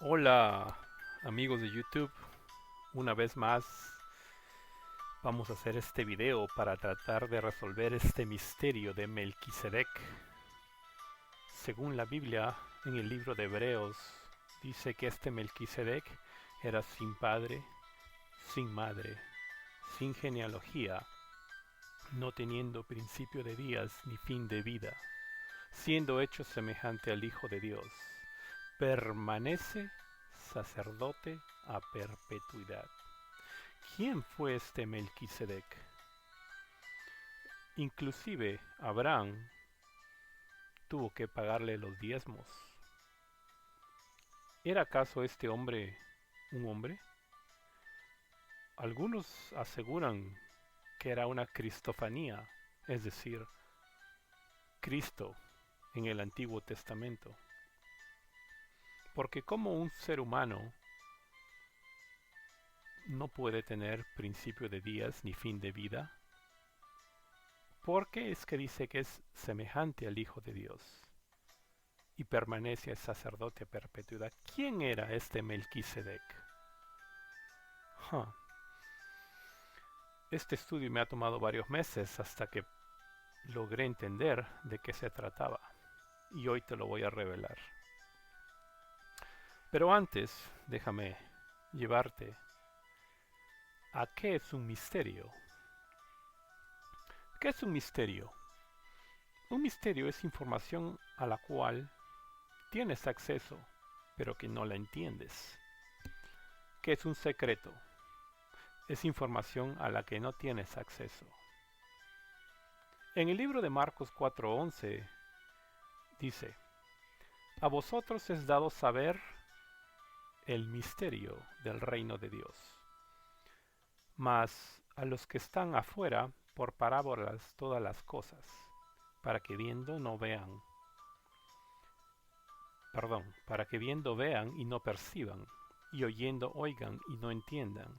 Hola amigos de YouTube, una vez más vamos a hacer este video para tratar de resolver este misterio de Melquisedec. Según la Biblia, en el libro de Hebreos, dice que este Melquisedec era sin padre, sin madre, sin genealogía, no teniendo principio de días ni fin de vida, siendo hecho semejante al Hijo de Dios. Permanece sacerdote a perpetuidad. ¿Quién fue este Melquisedec? Inclusive Abraham tuvo que pagarle los diezmos. ¿Era acaso este hombre un hombre? Algunos aseguran que era una cristofanía, es decir, Cristo en el Antiguo Testamento. Porque como un ser humano no puede tener principio de días ni fin de vida, ¿por qué es que dice que es semejante al Hijo de Dios y permanece sacerdote a perpetuidad? ¿Quién era este Melquisedec? Huh. Este estudio me ha tomado varios meses hasta que logré entender de qué se trataba y hoy te lo voy a revelar. Pero antes, déjame llevarte a qué es un misterio. ¿Qué es un misterio? Un misterio es información a la cual tienes acceso, pero que no la entiendes. ¿Qué es un secreto? Es información a la que no tienes acceso. En el libro de Marcos 4:11 dice: A vosotros es dado saber el misterio del reino de Dios, mas a los que están afuera por parábolas todas las cosas, para que viendo no vean, para que viendo vean y no perciban, y oyendo oigan y no entiendan,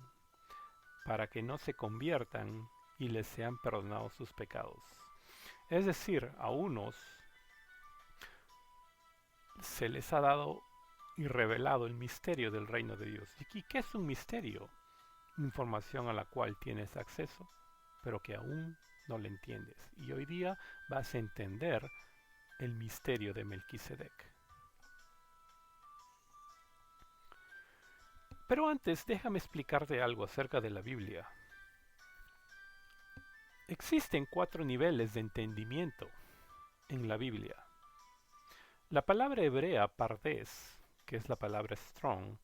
para que no se conviertan y les sean perdonados sus pecados. Es decir, a unos se les ha dado y revelado el misterio del reino de Dios. ¿Y qué es un misterio? Información a la cual tienes acceso, pero que aún no le entiendes. Y hoy día vas a entender el misterio de Melquisedec. Pero antes, déjame explicarte algo acerca de la Biblia. Existen 4 niveles de entendimiento en la Biblia. La palabra hebrea pardes, que es la palabra strong,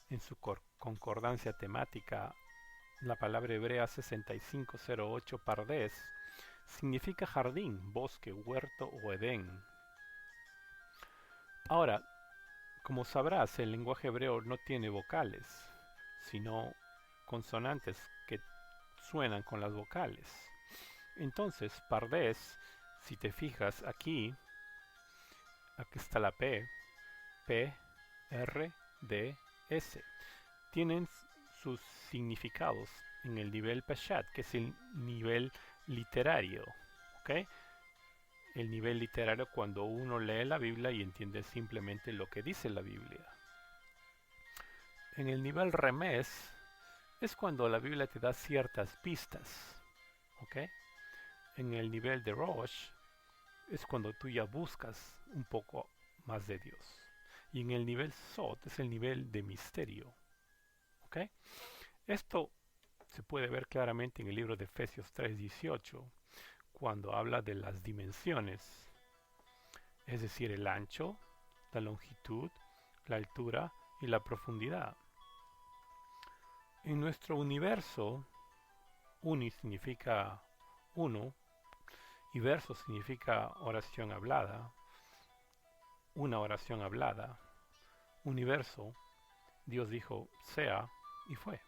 en su concordancia temática, la palabra hebrea 6508 pardes, significa jardín, bosque, huerto o Edén. Ahora, como sabrás, el lenguaje hebreo no tiene vocales, sino consonantes que suenan con las vocales. Entonces, pardes, si te fijas aquí está la P, P, R, D, S. Tienen sus significados en el nivel Peshat, que es el nivel literario. ¿Ok? El nivel literario cuando uno lee la Biblia y entiende simplemente lo que dice la Biblia. En el nivel Remes es cuando la Biblia te da ciertas pistas. ¿Ok? En el nivel de Rosh es cuando tú ya buscas un poco más de Dios. Y en el nivel Sot es el nivel de misterio. ¿Ok? Esto se puede ver claramente en el libro de Efesios 3:18, cuando habla de las dimensiones, es decir, el ancho, la longitud, la altura y la profundidad. En nuestro universo, uni significa uno y verso significa oración hablada, una oración hablada. Universo, Dios dijo sea y fue.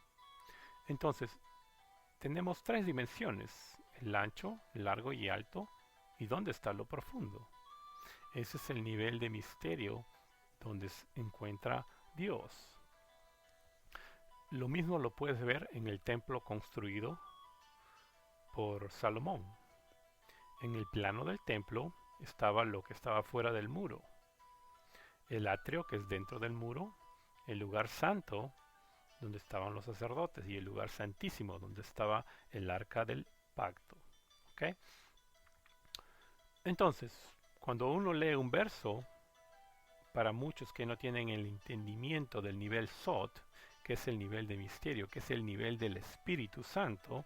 Entonces, tenemos 3 dimensiones: el ancho, largo y alto. ¿Y dónde está lo profundo? Ese es el nivel de misterio donde se encuentra Dios. Lo mismo lo puedes ver en el templo construido por Salomón. En el plano del templo estaba lo que estaba fuera del muro. El atrio, que es dentro del muro, el lugar santo, donde estaban los sacerdotes, y el lugar santísimo, donde estaba el arca del pacto. ¿Ok? Entonces, cuando uno lee un verso, para muchos que no tienen el entendimiento del nivel Sot, que es el nivel de misterio, que es el nivel del Espíritu Santo,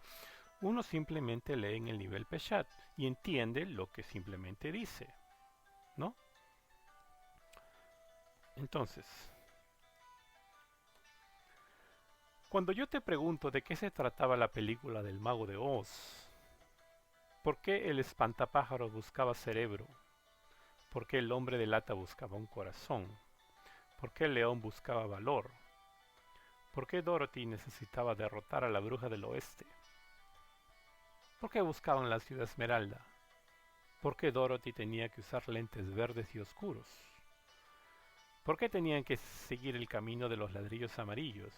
uno simplemente lee en el nivel Peshat y entiende lo que simplemente dice, ¿no? Entonces, cuando yo te pregunto de qué se trataba la película del Mago de Oz, ¿por qué el espantapájaro buscaba cerebro? ¿Por qué el hombre de lata buscaba un corazón? ¿Por qué el león buscaba valor? ¿Por qué Dorothy necesitaba derrotar a la bruja del oeste? ¿Por qué buscaban la ciudad esmeralda? ¿Por qué Dorothy tenía que usar lentes verdes y oscuros? ¿Por qué tenían que seguir el camino de los ladrillos amarillos?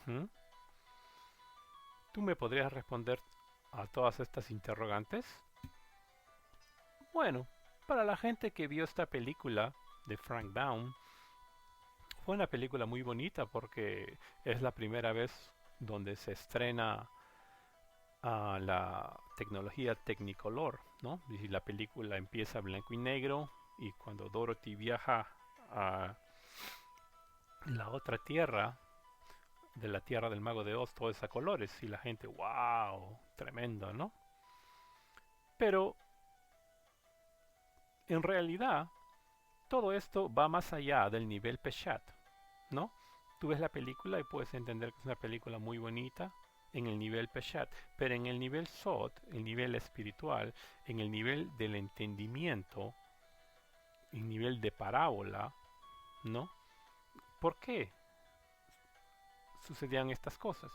¿Mm? ¿Tú me podrías responder a todas estas interrogantes? Bueno, para la gente que vio esta película de Frank Baum, fue una película muy bonita porque es la primera vez donde se estrena la tecnología Technicolor, ¿no? Y la película empieza blanco y negro y cuando Dorothy viaja a la otra tierra, de la tierra del Mago de Oz, todo es a colores y la gente, wow, tremendo, ¿no? Pero en realidad todo esto va más allá del nivel Peshat, ¿no? Tú ves la película y puedes entender que es una película muy bonita en el nivel Peshat, pero en el nivel Sot, el nivel espiritual, en el nivel del entendimiento, el nivel de parábola, ¿no? ¿Por qué sucedían estas cosas?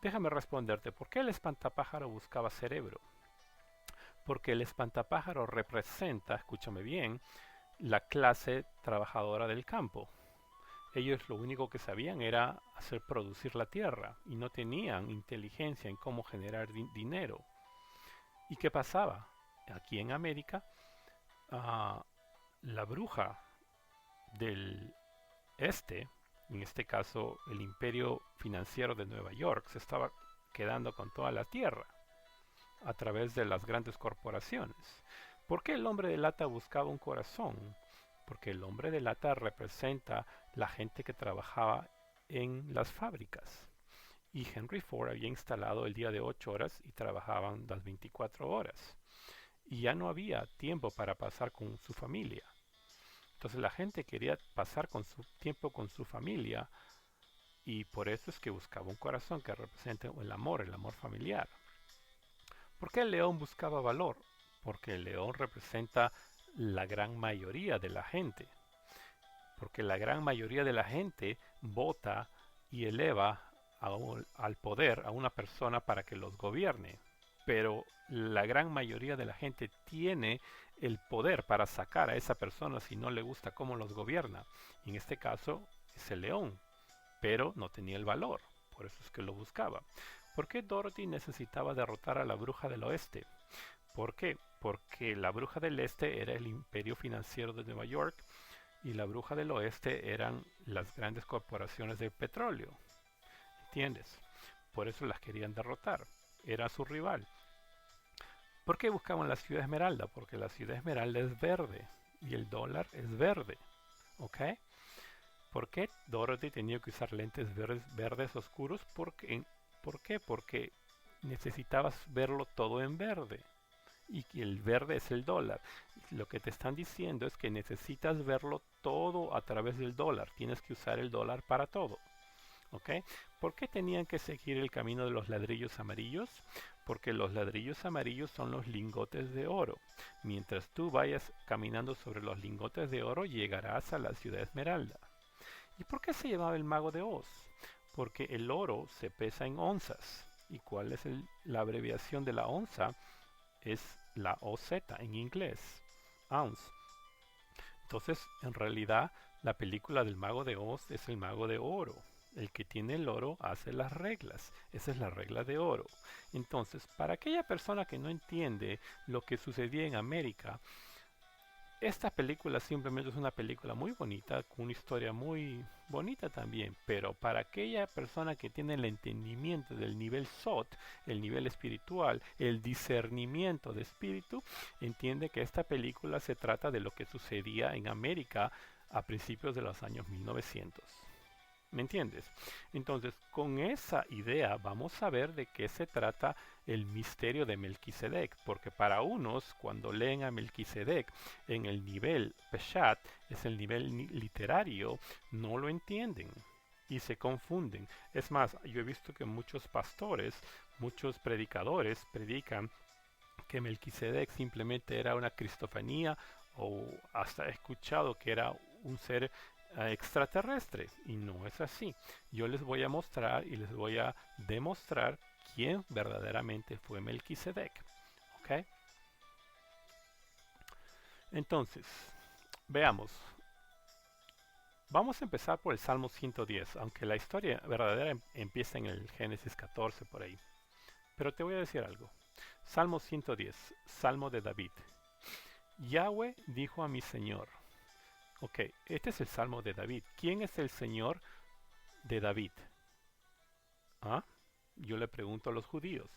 Déjame responderte, ¿por qué el espantapájaro buscaba cerebro? Porque el espantapájaro representa, escúchame bien, la clase trabajadora del campo. Ellos lo único que sabían era hacer producir la tierra y no tenían inteligencia en cómo generar dinero. ¿Y qué pasaba? Aquí en América, ah, la bruja del este, en este caso el imperio financiero de Nueva York, se estaba quedando con toda la tierra a través de las grandes corporaciones. ¿Por qué el hombre de lata buscaba un corazón? Porque el hombre de lata representa la gente que trabajaba en las fábricas. Y Henry Ford había instalado el día de 8 horas y trabajaban las 24 horas. Y ya no había tiempo para pasar con su familia. Entonces la gente quería pasar con su tiempo con su familia y por eso es que buscaba un corazón que represente el amor familiar. ¿Por qué el león buscaba valor? Porque el león representa la gran mayoría de la gente. Porque la gran mayoría de la gente vota y eleva al poder a una persona para que los gobierne. Pero la gran mayoría de la gente tiene el poder para sacar a esa persona si no le gusta cómo los gobierna. Y en este caso es el león, pero no tenía el valor. Por eso es que lo buscaba. ¿Por qué Dorothy necesitaba derrotar a la bruja del oeste? ¿Por qué? Porque la bruja del este era el imperio financiero de Nueva York y la bruja del oeste eran las grandes corporaciones de petróleo. ¿Entiendes? Por eso las querían derrotar. Era su rival. ¿Por qué buscaban la ciudad esmeralda? Porque la ciudad esmeralda es verde y el dólar es verde. ¿Ok? ¿Por qué Dorothy tenía que usar lentes verdes oscuros? ¿Por qué? Porque necesitabas verlo todo en verde. Y que el verde es el dólar. Lo que te están diciendo es que necesitas verlo todo a través del dólar. Tienes que usar el dólar para todo. ¿Ok? ¿Por qué tenían que seguir el camino de los ladrillos amarillos? Porque los ladrillos amarillos son los lingotes de oro. Mientras tú vayas caminando sobre los lingotes de oro, llegarás a la ciudad esmeralda. ¿Y por qué se llamaba el mago de Oz? Porque el oro se pesa en onzas. ¿Y cuál es la abreviación de la onza? Es la OZ en inglés, ounce. Entonces, en realidad, la película del mago de Oz es el mago de oro. El que tiene el oro hace las reglas. Esa es la regla de oro. Entonces, para aquella persona que no entiende lo que sucedía en América, esta película simplemente es una película muy bonita, con una historia muy bonita también, pero para aquella persona que tiene el entendimiento del nivel SOT, el nivel espiritual, el discernimiento de espíritu, entiende que esta película se trata de lo que sucedía en América a principios de los años 1900. ¿Me entiendes? Entonces, con esa idea vamos a ver de qué se trata el misterio de Melquisedec, porque para unos, cuando leen a Melquisedec en el nivel Peshat, es el nivel literario, no lo entienden y se confunden. Es más, yo he visto que muchos pastores, muchos predicadores predican que Melquisedec simplemente era una cristofanía o hasta he escuchado que era un ser extraterrestre y no es así. Yo les voy a mostrar y les voy a demostrar quién verdaderamente fue Melquisedec. ¿Ok? Entonces, veamos. Vamos a empezar por el Salmo 110, aunque la historia verdadera empieza en el Génesis 14 por ahí. Pero te voy a decir algo. Salmo 110, Salmo de David. Yahweh dijo a mi Señor. Ok, este es el Salmo de David. ¿Quién es el Señor de David? ¿Ah? Yo le pregunto a los judíos.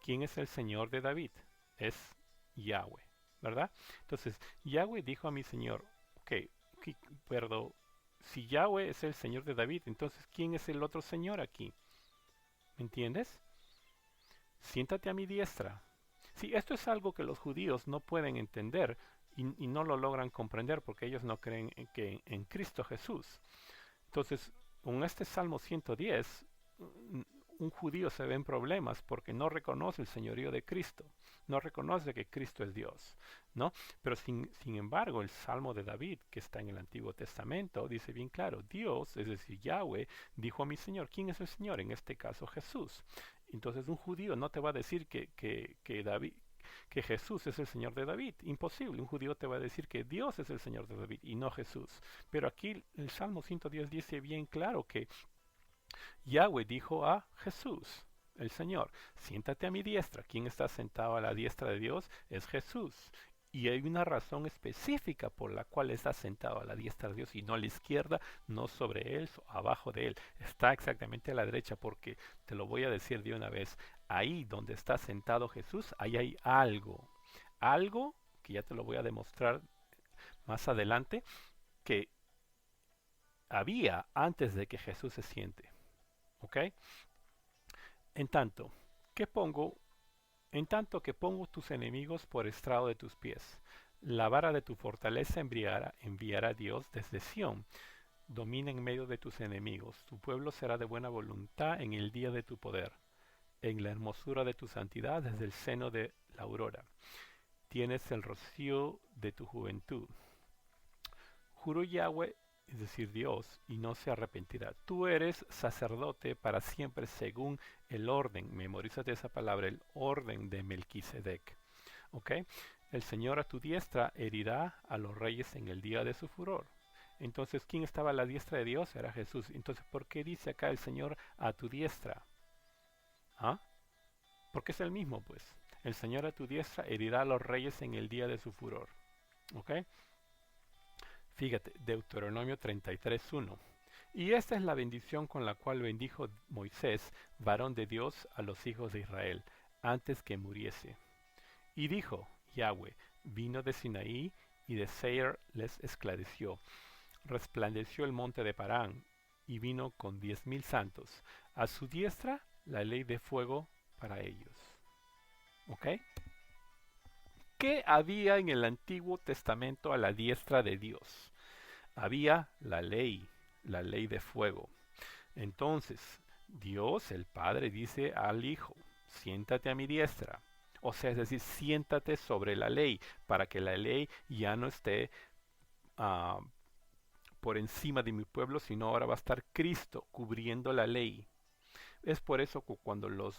¿Quién es el Señor de David? Es Yahweh, ¿verdad? Entonces, Yahweh dijo a mi Señor, ok, perdón, si Yahweh es el Señor de David, entonces ¿quién es el otro Señor aquí? ¿Me entiendes? Siéntate a mi diestra. Sí, esto es algo que los judíos no pueden entender y no lo logran comprender porque ellos no creen en Cristo Jesús. Entonces, con este Salmo 110, un judío se ve en problemas porque no reconoce el señorío de Cristo, no reconoce que Cristo es Dios, ¿no? Pero sin embargo, el Salmo de David, que está en el Antiguo Testamento, dice bien claro, Dios, es decir, Yahweh, dijo a mi Señor. ¿Quién es el Señor? En este caso, Jesús. Entonces, un judío no te va a decir que Jesús es el Señor de David. Imposible. Un judío te va a decir que Dios es el Señor de David y no Jesús. Pero aquí el Salmo 110 dice bien claro que Yahweh dijo a Jesús, el Señor, siéntate a mi diestra. ¿Quién está sentado a la diestra de Dios? Es Jesús. Y hay una razón específica por la cual está sentado a la diestra de Dios y no a la izquierda, no sobre él, abajo de él. Está exactamente a la derecha porque, te lo voy a decir de una vez, ahí donde está sentado Jesús, ahí hay algo. Algo que ya te lo voy a demostrar más adelante, que había antes de que Jesús se siente. ¿Ok? En tanto, ¿qué pongo? En tanto que pongo tus enemigos por estrado de tus pies. La vara de tu fortaleza enviará Dios desde Sión. Domina en medio de tus enemigos. Tu pueblo será de buena voluntad en el día de tu poder. En la hermosura de tu santidad desde el seno de la aurora. Tienes el rocío de tu juventud. Juró Yahweh, es decir, Dios, y no se arrepentirá. Tú eres sacerdote para siempre según el orden. Memorízate esa palabra, el orden de Melquisedec. ¿Ok? El Señor a tu diestra herirá a los reyes en el día de su furor. Entonces, ¿quién estaba a la diestra de Dios? Era Jesús. Entonces, ¿por qué dice acá el Señor a tu diestra? ¿Ah? Porque es el mismo, pues. El Señor a tu diestra herirá a los reyes en el día de su furor. ¿Ok? Fíjate, Deuteronomio 33:1. Y esta es la bendición con la cual bendijo Moisés, varón de Dios, a los hijos de Israel, antes que muriese. Y dijo Yahweh, vino de Sinaí y de Seir les esclareció. Resplandeció el monte de Parán y vino con 10,000 santos. A su diestra la ley de fuego para ellos. ¿Ok? ¿Qué había en el Antiguo Testamento a la diestra de Dios? Había la ley de fuego. Entonces, Dios, el Padre, dice al Hijo, siéntate a mi diestra. O sea, es decir, siéntate sobre la ley, para que la ley ya no esté uh, por encima de mi pueblo, sino ahora va a estar Cristo cubriendo la ley. Es por eso que cuando los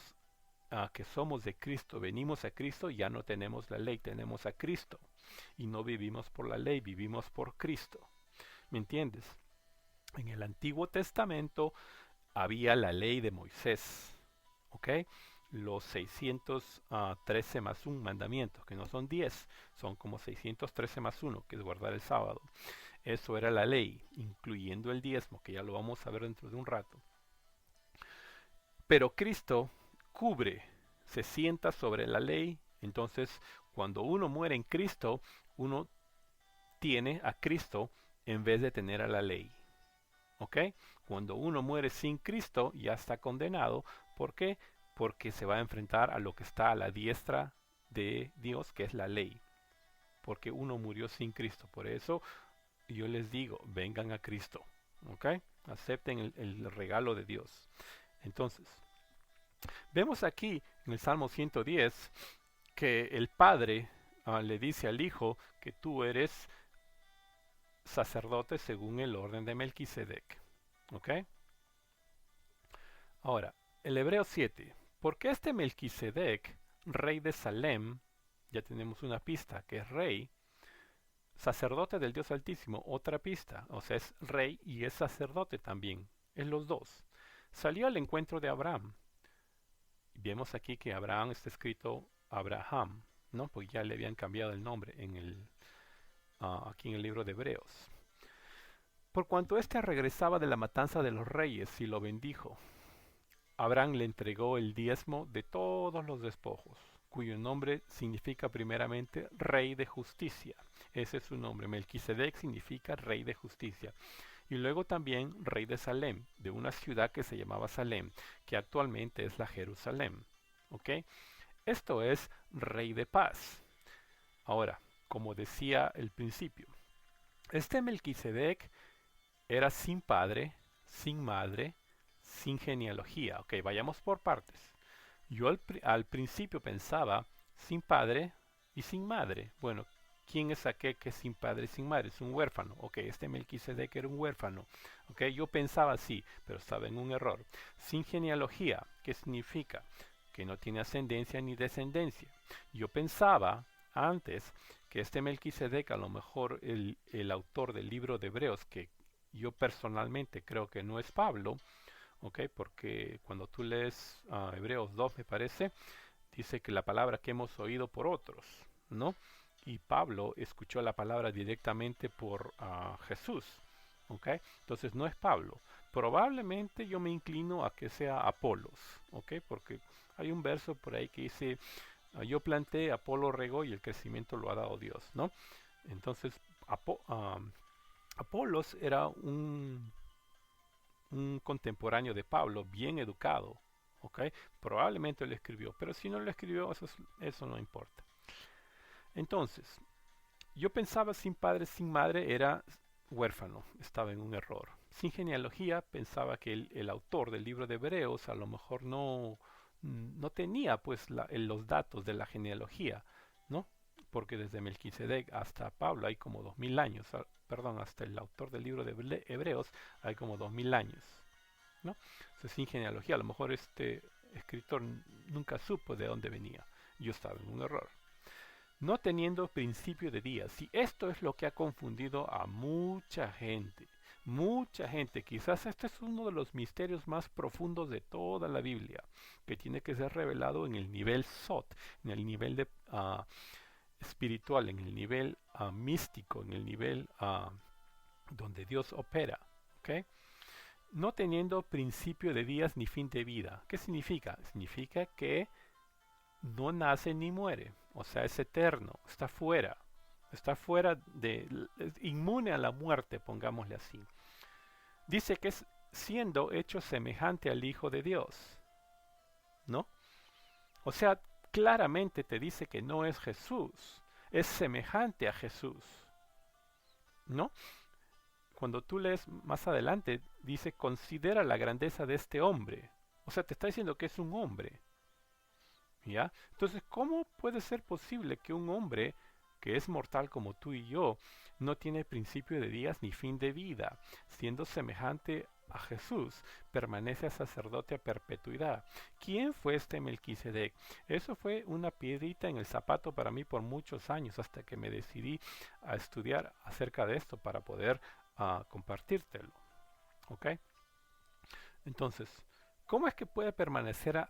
que somos de Cristo venimos a Cristo, ya no tenemos la ley, tenemos a Cristo. Y no vivimos por la ley, vivimos por Cristo. ¿Me entiendes? En el Antiguo Testamento había la ley de Moisés, ¿ok? los 613 más un mandamientos, que no son 10, son como 613 más uno, que es guardar el sábado. Eso era la ley, incluyendo el diezmo, que ya lo vamos a ver dentro de un rato. Pero Cristo cubre, se sienta sobre la ley. Entonces, cuando uno muere en Cristo, uno tiene a Cristo en vez de tener a la ley. ¿Ok? Cuando uno muere sin Cristo, ya está condenado. ¿Por qué? Porque se va a enfrentar a lo que está a la diestra de Dios, que es la ley. Porque uno murió sin Cristo. Por eso yo les digo, vengan a Cristo. ¿Ok? Acepten el regalo de Dios. Entonces, vemos aquí en el Salmo 110 que el Padre le dice al Hijo que tú eres sacerdote según el orden de Melquisedec. ¿Ok? Ahora, el Hebreo 7. Porque este Melquisedec, rey de Salem, ya tenemos una pista que es rey, sacerdote del Dios Altísimo, otra pista, o sea, es rey y es sacerdote también, es los dos. Salió al encuentro de Abraham. Vemos aquí que Abraham está escrito Abraham, ¿no? Porque ya le habían cambiado el nombre aquí en el libro de Hebreos. Por cuanto éste regresaba de la matanza de los reyes y lo bendijo, Abraham le entregó el diezmo de todos los despojos, cuyo nombre significa primeramente Rey de Justicia. Ese es su nombre. Melquisedec significa Rey de Justicia. Y luego también Rey de Salem, de una ciudad que se llamaba Salem, que actualmente es la Jerusalén. ¿Ok? Esto es Rey de Paz. Ahora, como decía al principio, este Melquisedec era sin padre, sin madre, sin genealogía. Ok, vayamos por partes. Yo al principio pensaba sin padre y sin madre. Bueno, ¿quién es aquel que es sin padre y sin madre? Es un huérfano. Ok, este Melquisedec era un huérfano. Ok, yo pensaba así, pero estaba en un error. Sin genealogía, ¿qué significa? Que no tiene ascendencia ni descendencia. Yo pensaba antes que este Melquisedec, a lo mejor el autor del libro de Hebreos, que yo personalmente creo que no es Pablo, ¿ok? Porque cuando tú lees Hebreos 2, me parece, dice que la palabra que hemos oído por otros, ¿no? Y Pablo escuchó la palabra directamente por Jesús, ¿ok? Entonces no es Pablo. Probablemente yo me inclino a que sea Apolos, ¿ok? Porque hay un verso por ahí que dice, yo planté, Apolo regó y el crecimiento lo ha dado Dios, ¿no? Entonces, Apolos era un contemporáneo de Pablo, bien educado, ¿ok? Probablemente lo escribió, pero si no lo escribió, eso no importa. Entonces, yo pensaba sin padre, sin madre, era huérfano, estaba en un error. Sin genealogía, pensaba que el autor del libro de Hebreos a lo mejor no tenía pues los datos de la genealogía, ¿no? Porque desde Melquisedec hasta Pablo hay como 2000 años, perdón, hasta el autor del libro de Hebreos hay como 2000 años, ¿no? O sea, sin genealogía, a lo mejor este escritor nunca supo de dónde venía. Yo estaba en un error. No teniendo principio de días. Y esto es lo que ha confundido a mucha gente. Mucha gente. Quizás este es uno de los misterios más profundos de toda la Biblia, que tiene que ser revelado en el nivel Sot, en el nivel espiritual, en el nivel místico, en el nivel donde Dios opera. ¿Ok? No teniendo principio de días ni fin de vida. ¿Qué significa? Significa que no nace ni muere, o sea, es eterno, está fuera es inmune a la muerte, pongámosle así. Dice que es siendo hecho semejante al Hijo de Dios, ¿no? O sea, claramente te dice que no es Jesús, es semejante a Jesús, ¿no? Cuando tú lees más adelante, dice, considera la grandeza de este hombre. O sea, te está diciendo que es un hombre. ¿Ya? Entonces, ¿cómo puede ser posible que un hombre que es mortal como tú y yo no tiene principio de días ni fin de vida, siendo semejante a Jesús, permanece sacerdote a perpetuidad? ¿Quién fue este Melquisedec? Eso fue una piedrita en el zapato para mí por muchos años, hasta que me decidí a estudiar acerca de esto para poder compartírtelo. ¿Ok? Entonces, ¿cómo es que puede permanecer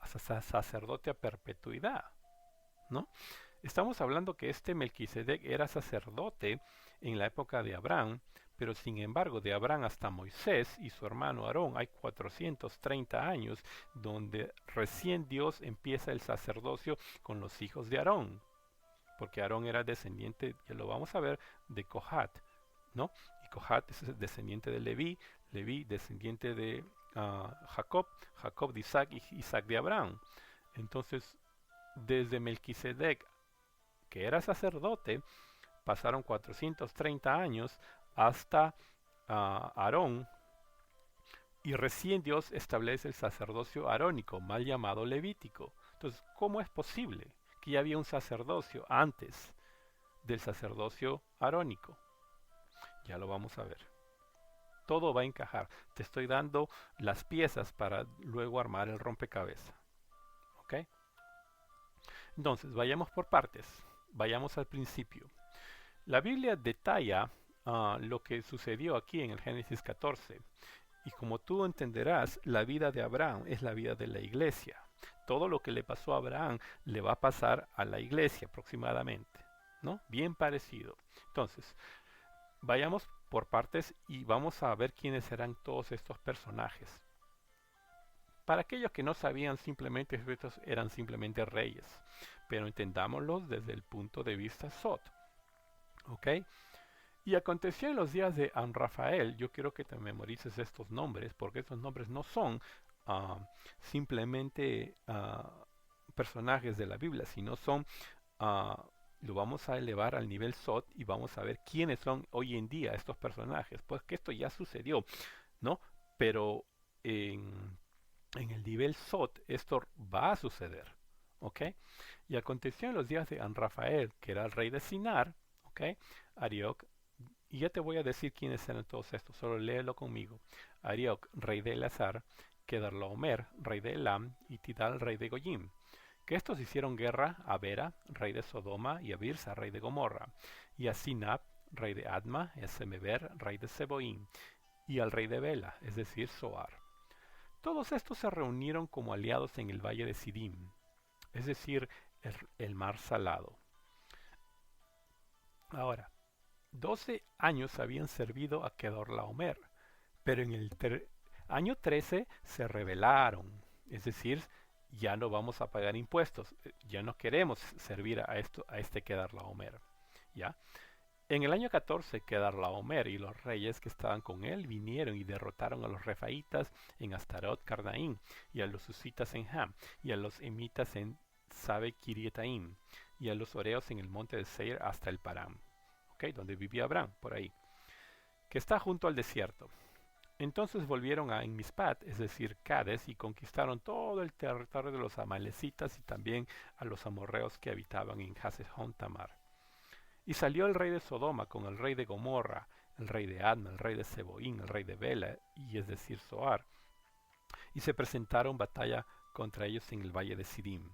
sacerdote a perpetuidad, ¿no? Estamos hablando que este Melquisedec era sacerdote en la época de Abraham, pero sin embargo de Abraham hasta Moisés y su hermano Aarón hay 430 años donde recién Dios empieza el sacerdocio con los hijos de Aarón, porque Aarón era descendiente, ya lo vamos a ver, de Cohat, ¿no? Y Cohat es descendiente de Leví, Leví descendiente de Jacob, Jacob de Isaac y Isaac de Abraham. Entonces, desde Melquisedec, que era sacerdote, pasaron 430 años hasta Aarón, y recién Dios establece el sacerdocio arónico, mal llamado levítico. Entonces, ¿cómo es posible que ya había un sacerdocio antes del sacerdocio arónico? Ya lo vamos a ver. Todo va a encajar. Te estoy dando las piezas para luego armar el rompecabezas. ¿Ok? Entonces, vayamos por partes. Vayamos al principio. La Biblia detalla lo que sucedió aquí en el Génesis 14. Y como tú entenderás, la vida de Abraham es la vida de la iglesia. Todo lo que le pasó a Abraham le va a pasar a la iglesia aproximadamente, ¿no? Bien parecido. Entonces, vayamos por partes y vamos a ver quiénes serán todos estos personajes. Para aquellos que no sabían, simplemente estos eran simplemente reyes, pero entendámoslos desde el punto de vista Sot. ¿Ok? Y aconteció en los días de Amrafael, yo quiero que te memorices estos nombres, porque estos nombres no son simplemente personajes de la Biblia, sino son, lo vamos a elevar al nivel Sot y vamos a ver quiénes son hoy en día estos personajes, pues que esto ya sucedió, ¿no? Pero en el nivel Sot esto va a suceder, ¿ok? Y aconteció en los días de Amrafael, que era el rey de Sinar, ¿ok? Arioc, y ya te voy a decir quiénes eran todos estos, solo léelo conmigo. Arioc, rey de Elazar, Kedorlaomer, rey de Elam, y Tidal, rey de Goyim. Que estos hicieron guerra a Bera, rey de Sodoma, y a Birsa, rey de Gomorra, y a Sinab, rey de Adma, y a Semeber, rey de Seboim, y al rey de Bela, es decir, Soar. Todos estos se reunieron como aliados en el valle de Sidim, es decir, el mar salado. Ahora, 12 años habían servido a Kedorlaomer, pero en el año 13 se rebelaron, es decir, ya no vamos a pagar impuestos, ya no queremos servir a este Kedorlaomer, ¿ya? En el año 14, Kedorlaomer y los reyes que estaban con él vinieron y derrotaron a los refaitas en Astarot Carnaim, y a los susitas en Ham, y a los emitas en Sabe Kirietaim, y a los oreos en el monte de Seir hasta el Param. Donde vivía Abraham, por ahí, que está junto al desierto. Entonces volvieron a Enmispat, es decir, Cades, y conquistaron todo el territorio de los amalecitas y también a los amorreos que habitaban en Hasehon Tamar. Y salió el rey de Sodoma con el rey de Gomorra, el rey de Adma, el rey de Seboín, el rey de Bela, y es decir, Zoar, y se presentaron batalla contra ellos en el valle de Sidim.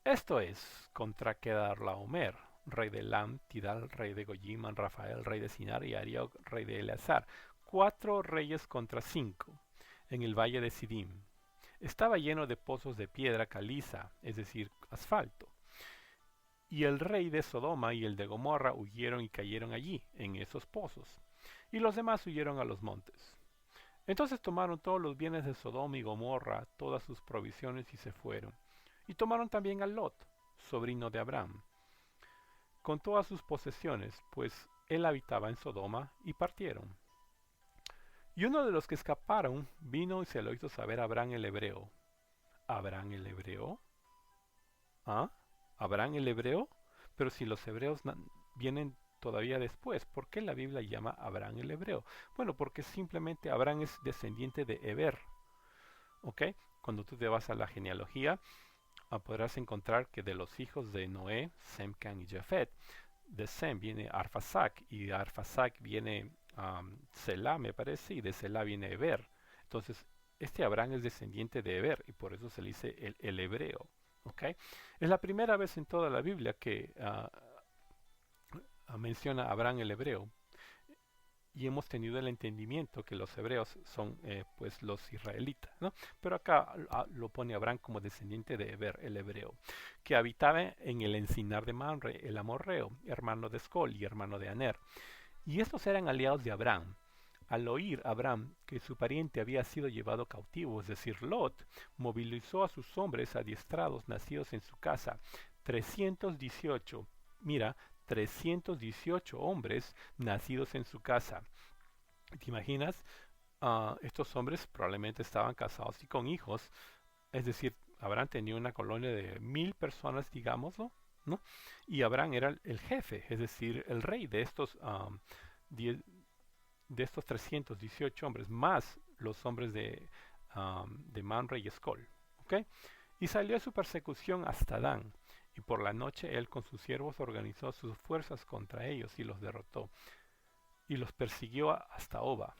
Esto es, contra Kedorlaomer, rey de Elam, Tidal, rey de Goyim, Rafael, rey de Sinar, y Arioc, rey de Eleazar. 4 reyes contra 5, en el valle de Sidim. Estaba lleno de pozos de piedra caliza, es decir, asfalto. Y el rey de Sodoma y el de Gomorra huyeron y cayeron allí, en esos pozos. Y los demás huyeron a los montes. Entonces tomaron todos los bienes de Sodoma y Gomorra, todas sus provisiones, y se fueron. Y tomaron también a Lot, sobrino de Abraham, con todas sus posesiones, pues él habitaba en Sodoma, y partieron. Y uno de los que escaparon vino y se lo hizo saber a Abraham el hebreo. ¿Abraham el hebreo? ¿Ah? ¿Abraham el hebreo? Pero si los hebreos vienen todavía después, ¿por qué la Biblia llama a Abraham el hebreo? Bueno, porque simplemente Abraham es descendiente de Heber. ¿Ok? Cuando tú te vas a la genealogía, podrás encontrar que de los hijos de Noé, Sem, Can y Jafet, de Sem viene Arfasac, y de Arfasac viene Selah, me parece, y de Selah viene Heber. Entonces, este Abraham es descendiente de Heber, y por eso se le dice el hebreo. ¿Okay? Es la primera vez en toda la Biblia que menciona a Abraham el hebreo. y hemos tenido el entendimiento que los hebreos son pues los israelitas, ¿no? Pero acá lo pone Abraham como descendiente de Eber, el hebreo, que habitaba en el encinar de Mamre, el amorreo, hermano de Escol y hermano de Aner. Y estos eran aliados de Abraham. Al oír Abraham que su pariente había sido llevado cautivo, es decir, Lot, movilizó a sus hombres adiestrados nacidos en su casa, 318, mira, 318 hombres nacidos en su casa. ¿Te imaginas? Estos hombres probablemente estaban casados y con hijos, es decir, Abraham tenía una colonia de 1000 personas, digámoslo, ¿no? Y Abraham era el jefe, es decir, el rey de estos 10, de estos 318 hombres, más los hombres de Manre y Escol. ¿Ok? Y salió a su persecución hasta Dan, y por la noche él con sus siervos organizó sus fuerzas contra ellos y los derrotó, y los persiguió hasta Oba,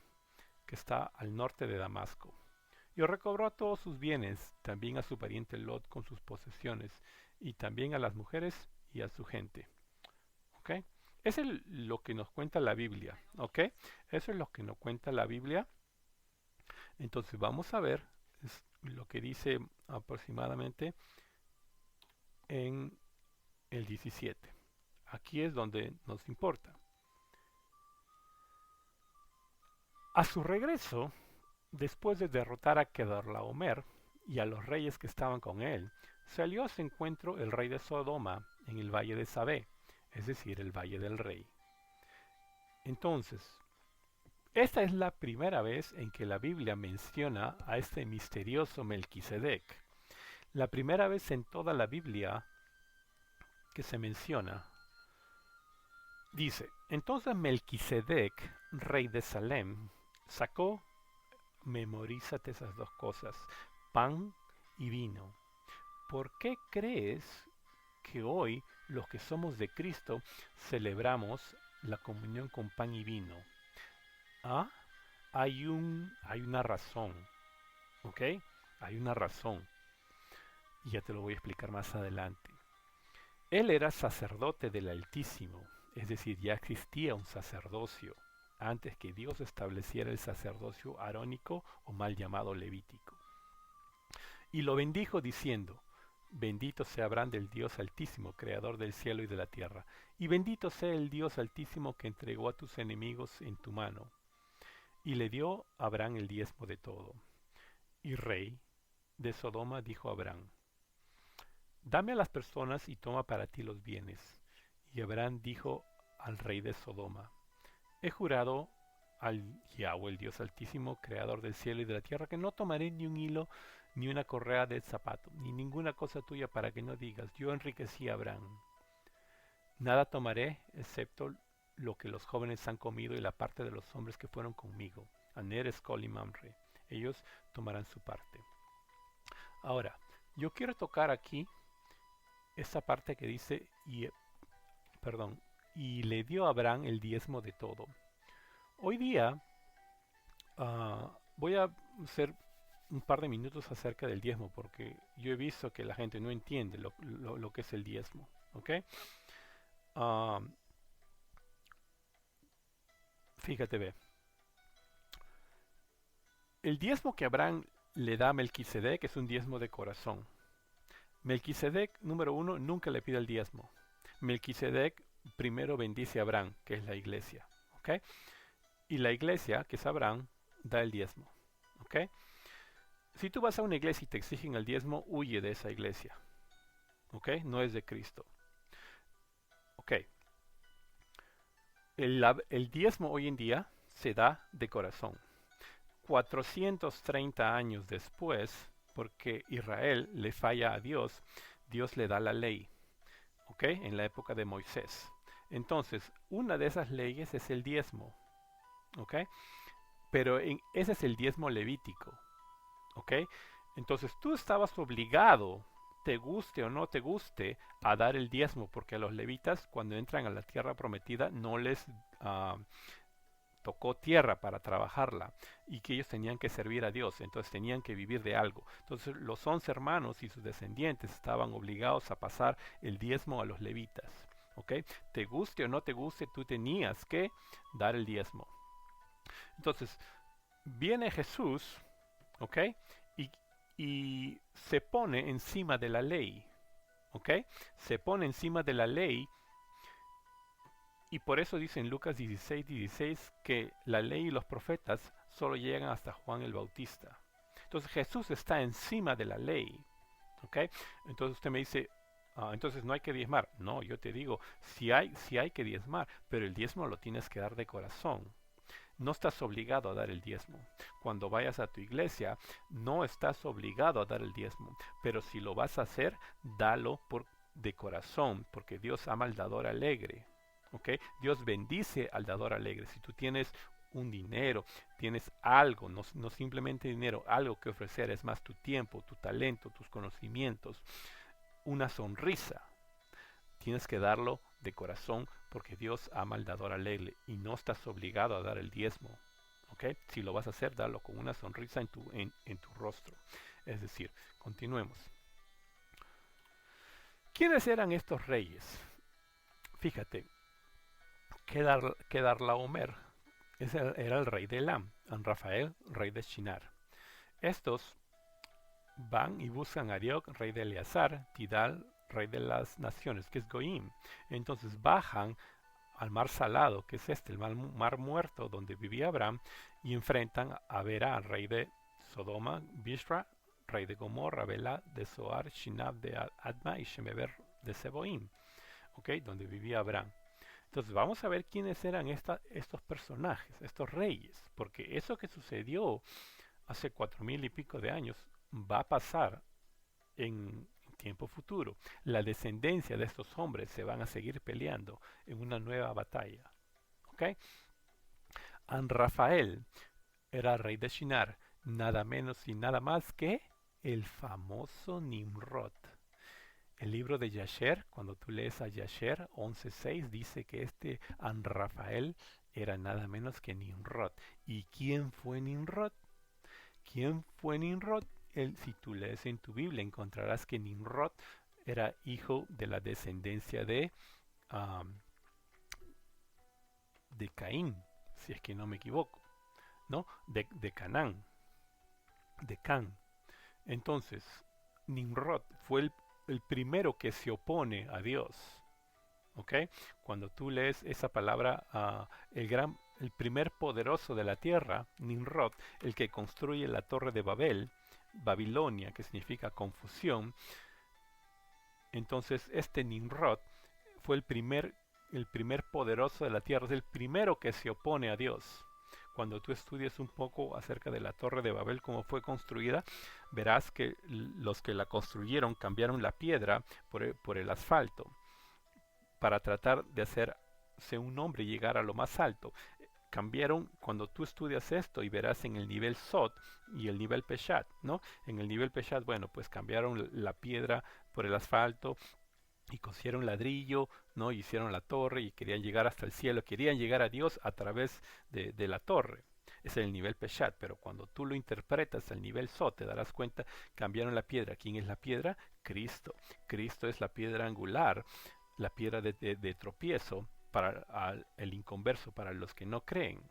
que está al norte de Damasco. Y recobró todos sus bienes, también a su pariente Lot con sus posesiones, y también a las mujeres y a su gente. ¿Ok? Eso es lo que nos cuenta la Biblia, ¿ok? Eso es lo que nos cuenta la Biblia. Entonces vamos a ver lo que dice aproximadamente en el 17. Aquí es donde nos importa. A su regreso, después de derrotar a Kedorlaomer y a los reyes que estaban con él, salió a su encuentro el rey de Sodoma en el valle de Sabé, es decir, el valle del rey. Entonces, esta es la primera vez en que la Biblia menciona a este misterioso Melquisedec. La primera vez en toda la Biblia que se menciona. Dice, entonces Melquisedec, rey de Salem, sacó, memorízate esas dos cosas, pan y vino. ¿Por qué crees que hoy los que somos de Cristo celebramos la comunión con pan y vino? ¿Ah? Hay una razón, ¿ok? Hay una razón. Y ya te lo voy a explicar más adelante. Él era sacerdote del Altísimo, es decir, ya existía un sacerdocio antes que Dios estableciera el sacerdocio arónico o mal llamado levítico. Y lo bendijo diciendo, bendito sea Abraham del Dios Altísimo, creador del cielo y de la tierra, y bendito sea el Dios Altísimo que entregó a tus enemigos en tu mano. Y le dio a Abraham el diezmo de todo. Y rey de Sodoma dijo a Abraham, dame a las personas y toma para ti los bienes. Y Abraham dijo al rey de Sodoma, he jurado al Yahweh, el Dios Altísimo, creador del cielo y de la tierra, que no tomaré ni un hilo, ni una correa de zapato, ni ninguna cosa tuya para que no digas, yo enriquecí a Abraham. Nada tomaré, excepto lo que los jóvenes han comido y la parte de los hombres que fueron conmigo, Aner, Escol y Mamre. Ellos tomarán su parte. Ahora, yo quiero tocar aquí esta parte que dice, y le dio a Abraham el diezmo de todo. Hoy día voy a hacer un par de minutos acerca del diezmo, porque yo he visto que la gente no entiende lo que es el diezmo. ¿Ok? Fíjate, ve. El diezmo que Abraham le da a Melquisedec es un diezmo de corazón. Melquisedec, número uno, nunca le pide el diezmo. Melquisedec primero bendice a Abraham, que es la iglesia. ¿Ok? Y la iglesia, que es Abraham, da el diezmo. ¿Ok? Si tú vas a una iglesia y te exigen el diezmo, huye de esa iglesia. ¿Ok? No es de Cristo. ¿Ok? El diezmo hoy en día se da de corazón. 430 años después, porque Israel le falla a Dios, Dios le da la ley. ¿Ok? En la época de Moisés. Entonces, una de esas leyes es el diezmo. ¿Ok? Pero ese es el diezmo levítico. ¿Ok? Entonces tú estabas obligado, te guste o no te guste, a dar el diezmo, porque a los levitas cuando entran a la tierra prometida no les tocó tierra para trabajarla y que ellos tenían que servir a Dios, entonces tenían que vivir de algo. Entonces los 11 hermanos y sus descendientes estaban obligados a pasar el diezmo a los levitas. ¿Ok? Te guste o no te guste, tú tenías que dar el diezmo. Entonces, viene Jesús, ¿ok? Y, y se pone encima de la ley, ¿ok? Se pone encima de la ley y por eso dice en Lucas 16:16 que la ley y los profetas solo llegan hasta Juan el Bautista. Entonces Jesús está encima de la ley, ¿ok? Entonces usted me dice, entonces no hay que diezmar. No, yo te digo, si hay que diezmar, pero el diezmo lo tienes que dar de corazón. No estás obligado a dar el diezmo. Cuando vayas a tu iglesia, no estás obligado a dar el diezmo. Pero si lo vas a hacer, dalo de corazón, porque Dios ama al dador alegre. ¿Ok? Dios bendice al dador alegre. Si tú tienes un dinero, tienes algo, no simplemente dinero, algo que ofrecer, es más tu tiempo, tu talento, tus conocimientos, una sonrisa, tienes que darlo de corazón porque Dios ama al dador alegre y no estás obligado a dar el diezmo. ¿Ok? Si lo vas a hacer, dalo con una sonrisa en tu rostro. Es decir, continuemos. ¿Quiénes eran estos reyes? Fíjate, Kedarlaomer era el rey de Elam, Rafael, rey de Shinar. Estos van y buscan a Arioc, rey de Eleazar, Tidal, rey de las naciones, que es Goim. Entonces bajan al mar salado, que es el mar muerto donde vivía Abraham, y enfrentan a Bera, rey de Sodoma, Bishra, rey de Gomorra, Bela de Zoar, Shinab de Adma y Shemeber de Seboim, ¿ok? Donde vivía Abraham. Entonces vamos a ver quiénes eran estos personajes, estos reyes, porque eso que sucedió hace 4000 y pico de años va a pasar en tiempo futuro. La descendencia de estos hombres se van a seguir peleando en una nueva batalla. ¿Ok? Anrafael era rey de Shinar, nada menos y nada más que el famoso Nimrod. El libro de Yasher, cuando tú lees a Yasher 11:6, dice que este Anrafael era nada menos que Nimrod. ¿Y quién fue Nimrod? ¿Quién fue Nimrod? Si tú lees en tu Biblia encontrarás que Nimrod era hijo de la descendencia um, de Caín, si es que no me equivoco, ¿no? De Canaán, de Can. Entonces, Nimrod fue el primero que se opone a Dios. ¿Ok? Cuando tú lees esa palabra, el primer poderoso de la tierra, Nimrod, el que construye la torre de Babel, Babilonia, que significa confusión. Entonces este Nimrod fue el primer poderoso de la tierra, es el primero que se opone a Dios. Cuando tú estudias un poco acerca de la torre de Babel, cómo fue construida, verás que los que la construyeron cambiaron la piedra por el asfalto para tratar de hacerse un hombre y llegar a lo más alto. Cambiaron, cuando tú estudias esto y verás en el nivel Sot y el nivel Peshat, ¿no? En el nivel Peshat, bueno, pues cambiaron la piedra por el asfalto y cosieron ladrillo, ¿no? Y hicieron la torre y querían llegar hasta el cielo, querían llegar a Dios a través de la torre. Es el nivel Peshat, pero cuando tú lo interpretas al nivel Sot, te darás cuenta, cambiaron la piedra. ¿Quién es la piedra? Cristo. Cristo es la piedra angular, la piedra de tropiezo para el inconverso, para los que no creen.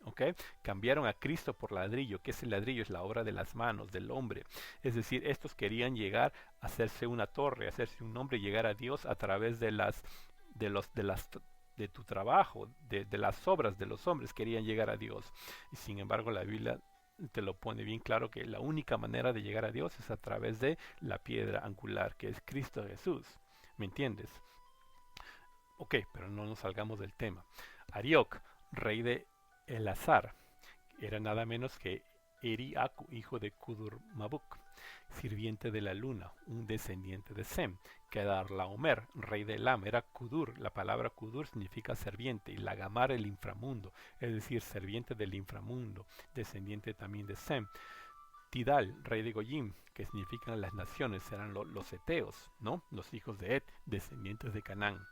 ¿Ok? Cambiaron a Cristo por ladrillo. ¿Qué es el ladrillo? Es la obra de las manos del hombre. Es decir, estos querían llegar a hacerse una torre, a hacerse un hombre, llegar a Dios a través de tu trabajo, de las obras de los hombres, querían llegar a Dios. Y sin embargo, la Biblia te lo pone bien claro que la única manera de llegar a Dios es a través de la piedra angular, que es Cristo Jesús. ¿Me entiendes? Ok, pero no nos salgamos del tema. Arioc, rey de Elazar, era nada menos que Eri-Aku, hijo de Kudur-Mabuk, sirviente de la luna, un descendiente de Sem. Kedarlaomer, rey de Elam, era Kudur. La palabra Kudur significa serviente y Lagamar el inframundo, es decir, serviente del inframundo, descendiente también de Sem. Tidal, rey de Goyim, que significan las naciones, eran los eteos, ¿no? Los hijos de Et, descendientes de Canaán.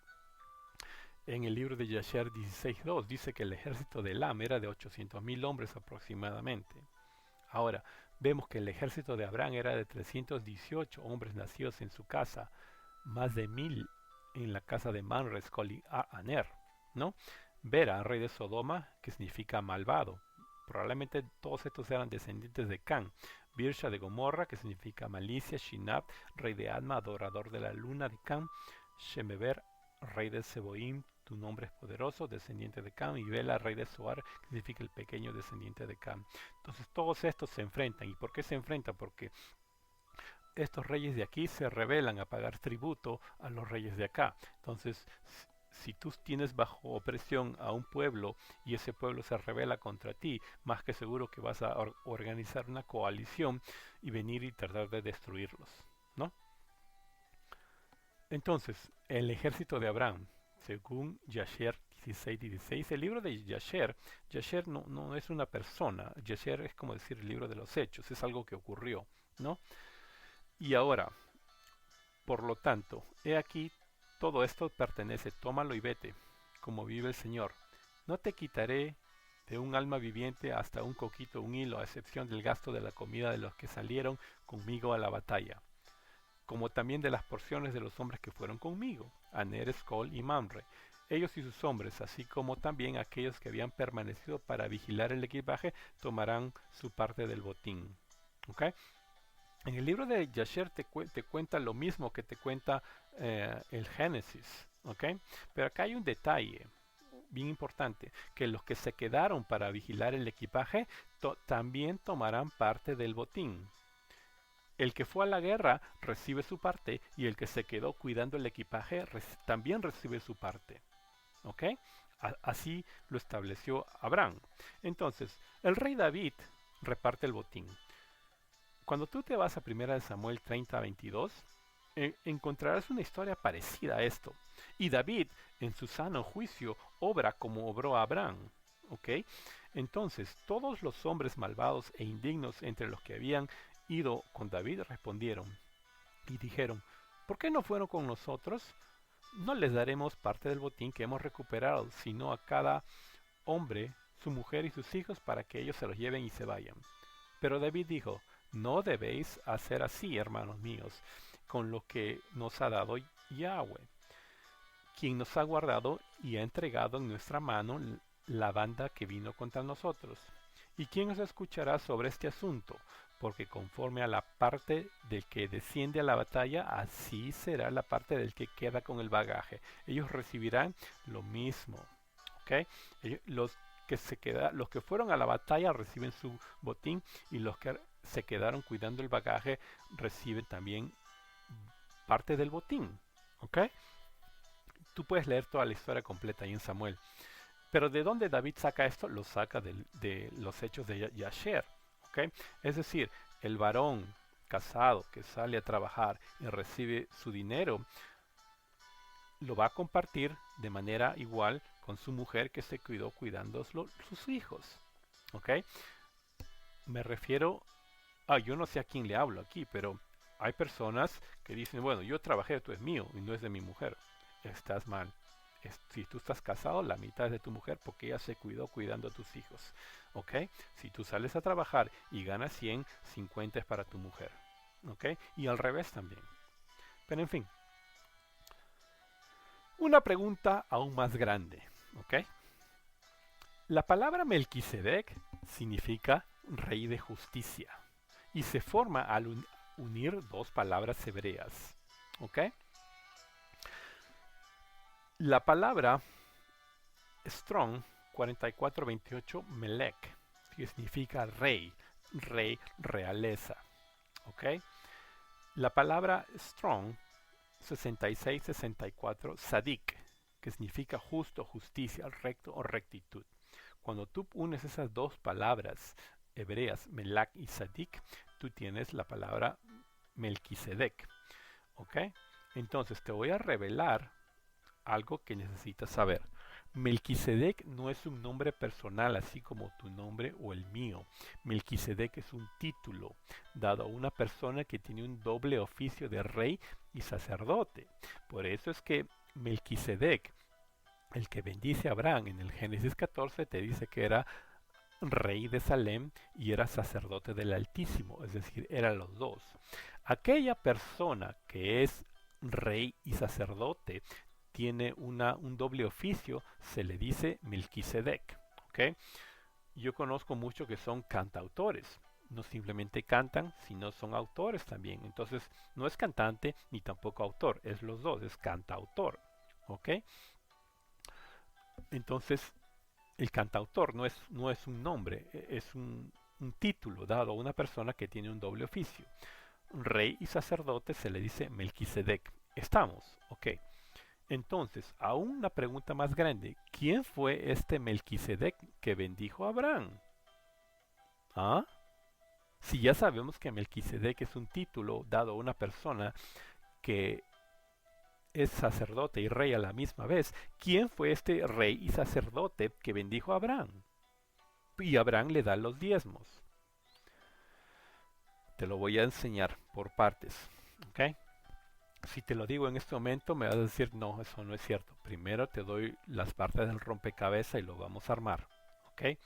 En el libro de Yasher 16:2 dice que el ejército de Elam era de 800,000 hombres aproximadamente. Ahora, vemos que el ejército de Abraham era de 318 hombres nacidos en su casa, más de 1000 en la casa de Manres, Coli Aner, ¿no? Bera, rey de Sodoma, que significa malvado. Probablemente todos estos eran descendientes de Can. Birsha de Gomorra, que significa malicia. Shinab, rey de Adma, adorador de la luna de Can. Shemeber, rey de Seboim, tu nombre es poderoso, descendiente de Cam. Y Bela, rey de Soar, que significa el pequeño descendiente de Cam. Entonces todos estos se enfrentan. ¿Y por qué se enfrentan? Porque estos reyes de aquí se rebelan a pagar tributo a los reyes de acá. Entonces, si tú tienes bajo opresión a un pueblo y ese pueblo se rebela contra ti, más que seguro que vas a organizar una coalición y venir y tratar de destruirlos, ¿no? Entonces, el ejército de Abraham, según Yasher 16:16, el libro de Yasher, Yasher no es una persona, Yasher es como decir el libro de los hechos, es algo que ocurrió, ¿no? Y ahora, por lo tanto, he aquí, todo esto pertenece, tómalo y vete, como vive el Señor. No te quitaré de un alma viviente hasta un coquito, un hilo, a excepción del gasto de la comida de los que salieron conmigo a la batalla, como también de las porciones de los hombres que fueron conmigo, Aner, Escol y Mamre, ellos y sus hombres, así como también aquellos que habían permanecido para vigilar el equipaje, tomarán su parte del botín. ¿Ok? En el libro de Yasher te cuenta lo mismo que te cuenta el Génesis, ¿ok? Pero acá hay un detalle bien importante, que los que se quedaron para vigilar el equipaje también tomarán parte del botín. El que fue a la guerra recibe su parte y el que se quedó cuidando el equipaje también recibe su parte, ¿ok? Así lo estableció Abraham. Entonces, el rey David reparte el botín. Cuando tú te vas a 1 Samuel 30:22, encontrarás una historia parecida a esto. Y David, en su sano juicio, obra como obró Abraham. ¿Ok? Entonces, todos los hombres malvados e indignos entre los que habían ido con David respondieron y dijeron, ¿por qué no fueron con nosotros? No les daremos parte del botín que hemos recuperado, sino a cada hombre, su mujer y sus hijos para que ellos se los lleven y se vayan. Pero David dijo, no debéis hacer así, hermanos míos, con lo que nos ha dado Yahweh, quien nos ha guardado y ha entregado en nuestra mano la banda que vino contra nosotros. ¿Y quién os escuchará sobre este asunto? Porque conforme a la parte del que desciende a la batalla, así será la parte del que queda con el bagaje. Ellos recibirán lo mismo. ¿Ok? Los que fueron a la batalla reciben su botín y los que se quedaron cuidando el bagaje reciben también parte del botín. ¿Ok? Tú puedes leer toda la historia completa ahí en Samuel. Pero ¿de dónde David saca esto? Lo saca de los hechos de Yasher. ¿Ok? Es decir, el varón casado que sale a trabajar y recibe su dinero, lo va a compartir de manera igual con su mujer que se cuidó cuidando sus hijos. ¿Ok? Me refiero yo no sé a quién le hablo aquí, pero hay personas que dicen, bueno, yo trabajé, esto es mío y no es de mi mujer. Estás mal. Si tú estás casado, la mitad es de tu mujer porque ella se cuidó cuidando a tus hijos. ¿Ok? Si tú sales a trabajar y ganas 100, 50 es para tu mujer. ¿Ok? Y al revés también. Pero en fin. Una pregunta aún más grande. ¿Ok? La palabra Melquisedec significa rey de justicia y se forma al unir dos palabras hebreas. ¿Ok? La palabra Strong 4428 Melech, que significa rey, rey, realeza. ¿Ok? La palabra Strong 6664 Sadik, que significa justo, justicia, recto o rectitud. Cuando tú unes esas dos palabras hebreas, Melach y Sadik, tú tienes la palabra Melquisedec. ¿Ok? Entonces te voy a revelar algo que necesitas saber. Melquisedec no es un nombre personal así como tu nombre o el mío. Melquisedec es un título dado a una persona que tiene un doble oficio de rey y sacerdote. Por eso es que Melquisedec, el que bendice a Abraham en el Génesis 14, te dice que era rey de Salem y era sacerdote del Altísimo, es decir, eran los dos. Aquella persona que es rey y sacerdote tiene un doble oficio, se le dice Melquisedec. ¿Okay? Yo conozco muchos que son cantautores. No simplemente cantan, sino son autores también. Entonces, no es cantante ni tampoco autor, es los dos, es cantautor. ¿Ok? Entonces, el cantautor no es un nombre, es un título dado a una persona que tiene un doble oficio. Un rey y sacerdote se le dice Melquisedec. Estamos, ok. Entonces, aún una pregunta más grande. ¿Quién fue este Melquisedec que bendijo a Abraham? ¿Ah? Si ya sabemos que Melquisedec es un título dado a una persona que es sacerdote y rey a la misma vez, ¿quién fue este rey y sacerdote que bendijo a Abraham? Y Abraham le da los diezmos. Te lo voy a enseñar por partes. ¿Ok? Si te lo digo en este momento, me vas a decir, no, eso no es cierto. Primero te doy las partes del rompecabezas y lo vamos a armar. ¿Ok?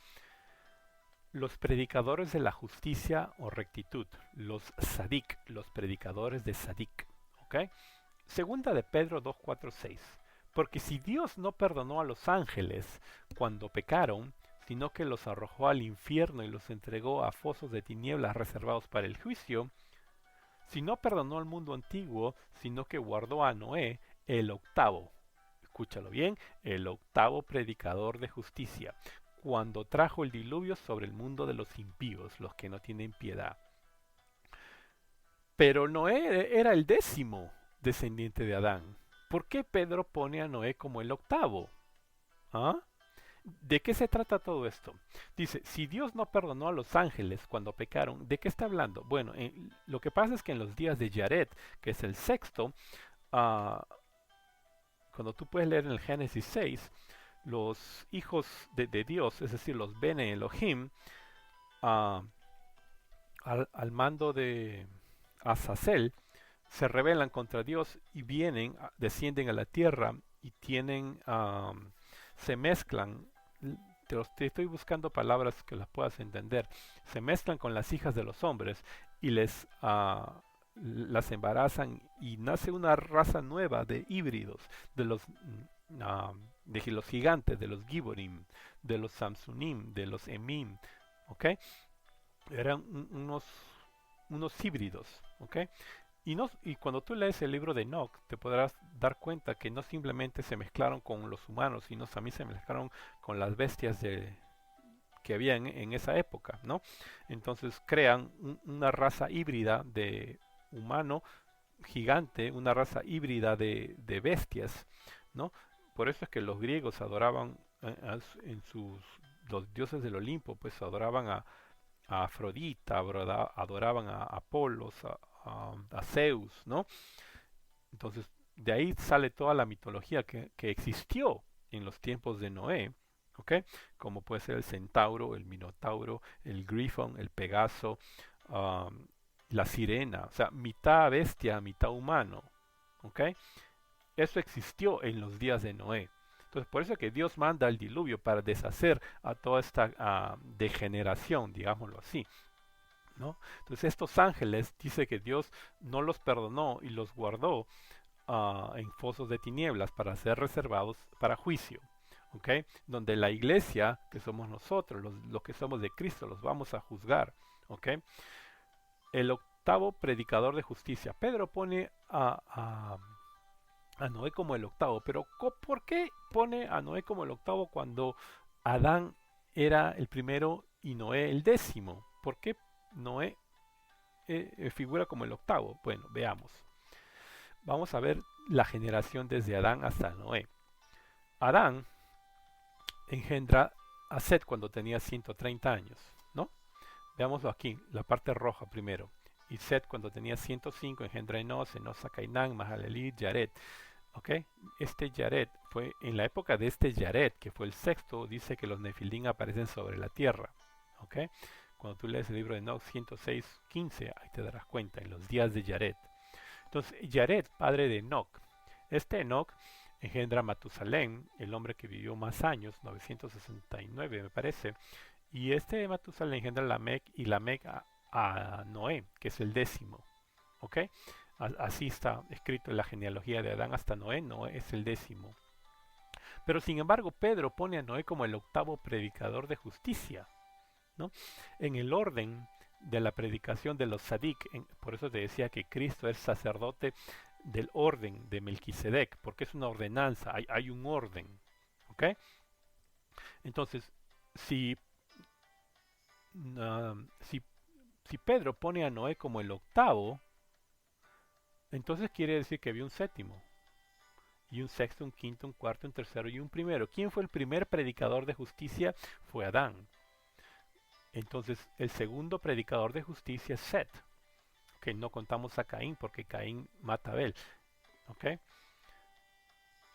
Los predicadores de la justicia o rectitud, los sadik, los predicadores de sadik. ¿Ok? Segunda de Pedro 2, 4, 6. Porque si Dios no perdonó a los ángeles cuando pecaron, sino que los arrojó al infierno y los entregó a fosos de tinieblas reservados para el juicio, si no perdonó al mundo antiguo, sino que guardó a Noé, el octavo, escúchalo bien, el octavo predicador de justicia, cuando trajo el diluvio sobre el mundo de los impíos, los que no tienen piedad. Pero Noé era el décimo descendiente de Adán. ¿Por qué Pedro pone a Noé como el octavo? ¿Ah? ¿De qué se trata todo esto? Dice, si Dios no perdonó a los ángeles cuando pecaron, ¿de qué está hablando? Bueno, lo que pasa es que en los días de Yared, que es el sexto, uh, cuando tú puedes leer en el Génesis 6, los hijos de Dios, es decir, los Bene Elohim, uh, al mando de Azazel, se rebelan contra Dios y vienen, descienden a la tierra y tienen, se mezclan. Te estoy buscando palabras que las puedas entender. Se mezclan con las hijas de los hombres y las embarazan y nace una raza nueva de híbridos, de los gigantes, de los Giborim, de los Samsunim, de los Emim, ¿ok? Eran unos híbridos, ¿ok? Y cuando tú lees el libro de Enoch, te podrás dar cuenta que no simplemente se mezclaron con los humanos, sino también se mezclaron con las bestias que había en esa época, ¿no? Entonces crean una raza híbrida de humano gigante, una raza híbrida de bestias, ¿no? Por eso es que los griegos adoraban los dioses del Olimpo, pues adoraban a Afrodita, adoraban a Apolos, a Zeus, ¿no? Entonces, de ahí sale toda la mitología que existió en los tiempos de Noé, ¿ok? Como puede ser el centauro, el minotauro, el grifón, el pegaso, la sirena, o sea, mitad bestia, mitad humano, ¿ok? Eso existió en los días de Noé. Entonces, por eso es que Dios manda el diluvio para deshacer a toda esta degeneración, digámoslo así. ¿No? Entonces estos ángeles dice que Dios no los perdonó y los guardó en fosos de tinieblas para ser reservados para juicio. ¿Okay? Donde la iglesia, que somos nosotros, los que somos de Cristo, los vamos a juzgar. ¿Okay? El octavo predicador de justicia. Pedro pone a Noé como el octavo, pero ¿por qué pone a Noé como el octavo cuando Adán era el primero y Noé el décimo? ¿Por qué Noé figura como el octavo? Bueno, veamos. Vamos a ver la generación desde Adán hasta Noé. Adán engendra a Set cuando tenía 130 años, ¿no? Veámoslo aquí, la parte roja primero. Y Set cuando tenía 105 engendra a Enos, Enos a Cainán, Mahalalel, Yared. ¿Ok? Este Yared fue, en la época de este Yared, que fue el sexto, dice que los Nefilim aparecen sobre la tierra. ¿Ok? Cuando tú lees el libro de Enoch 106:15, ahí te darás cuenta, en los días de Yared. Entonces, Yared, padre de Enoch. Este Enoch engendra a Matusalén, el hombre que vivió más años, 969 me parece. Y este Matusalén engendra a Lamec y Lamec a Noé, que es el décimo. ¿Ok? Así está escrito en la genealogía de Adán hasta Noé, Noé es el décimo. Pero sin embargo, Pedro pone a Noé como el octavo predicador de justicia. ¿no? En el orden de la predicación de los Sadik, por eso te decía que Cristo es sacerdote del orden de Melquisedec, porque es una ordenanza, hay un orden, ¿ok? Entonces, si, si, si Pedro pone a Noé como el octavo, entonces quiere decir que había un séptimo, y un sexto, un quinto, un cuarto, un tercero y un primero. ¿Quién fue el primer predicador de justicia? Fue Adán. Entonces, el segundo predicador de justicia es Set, que no contamos a Caín porque Caín mata a Abel, ¿ok?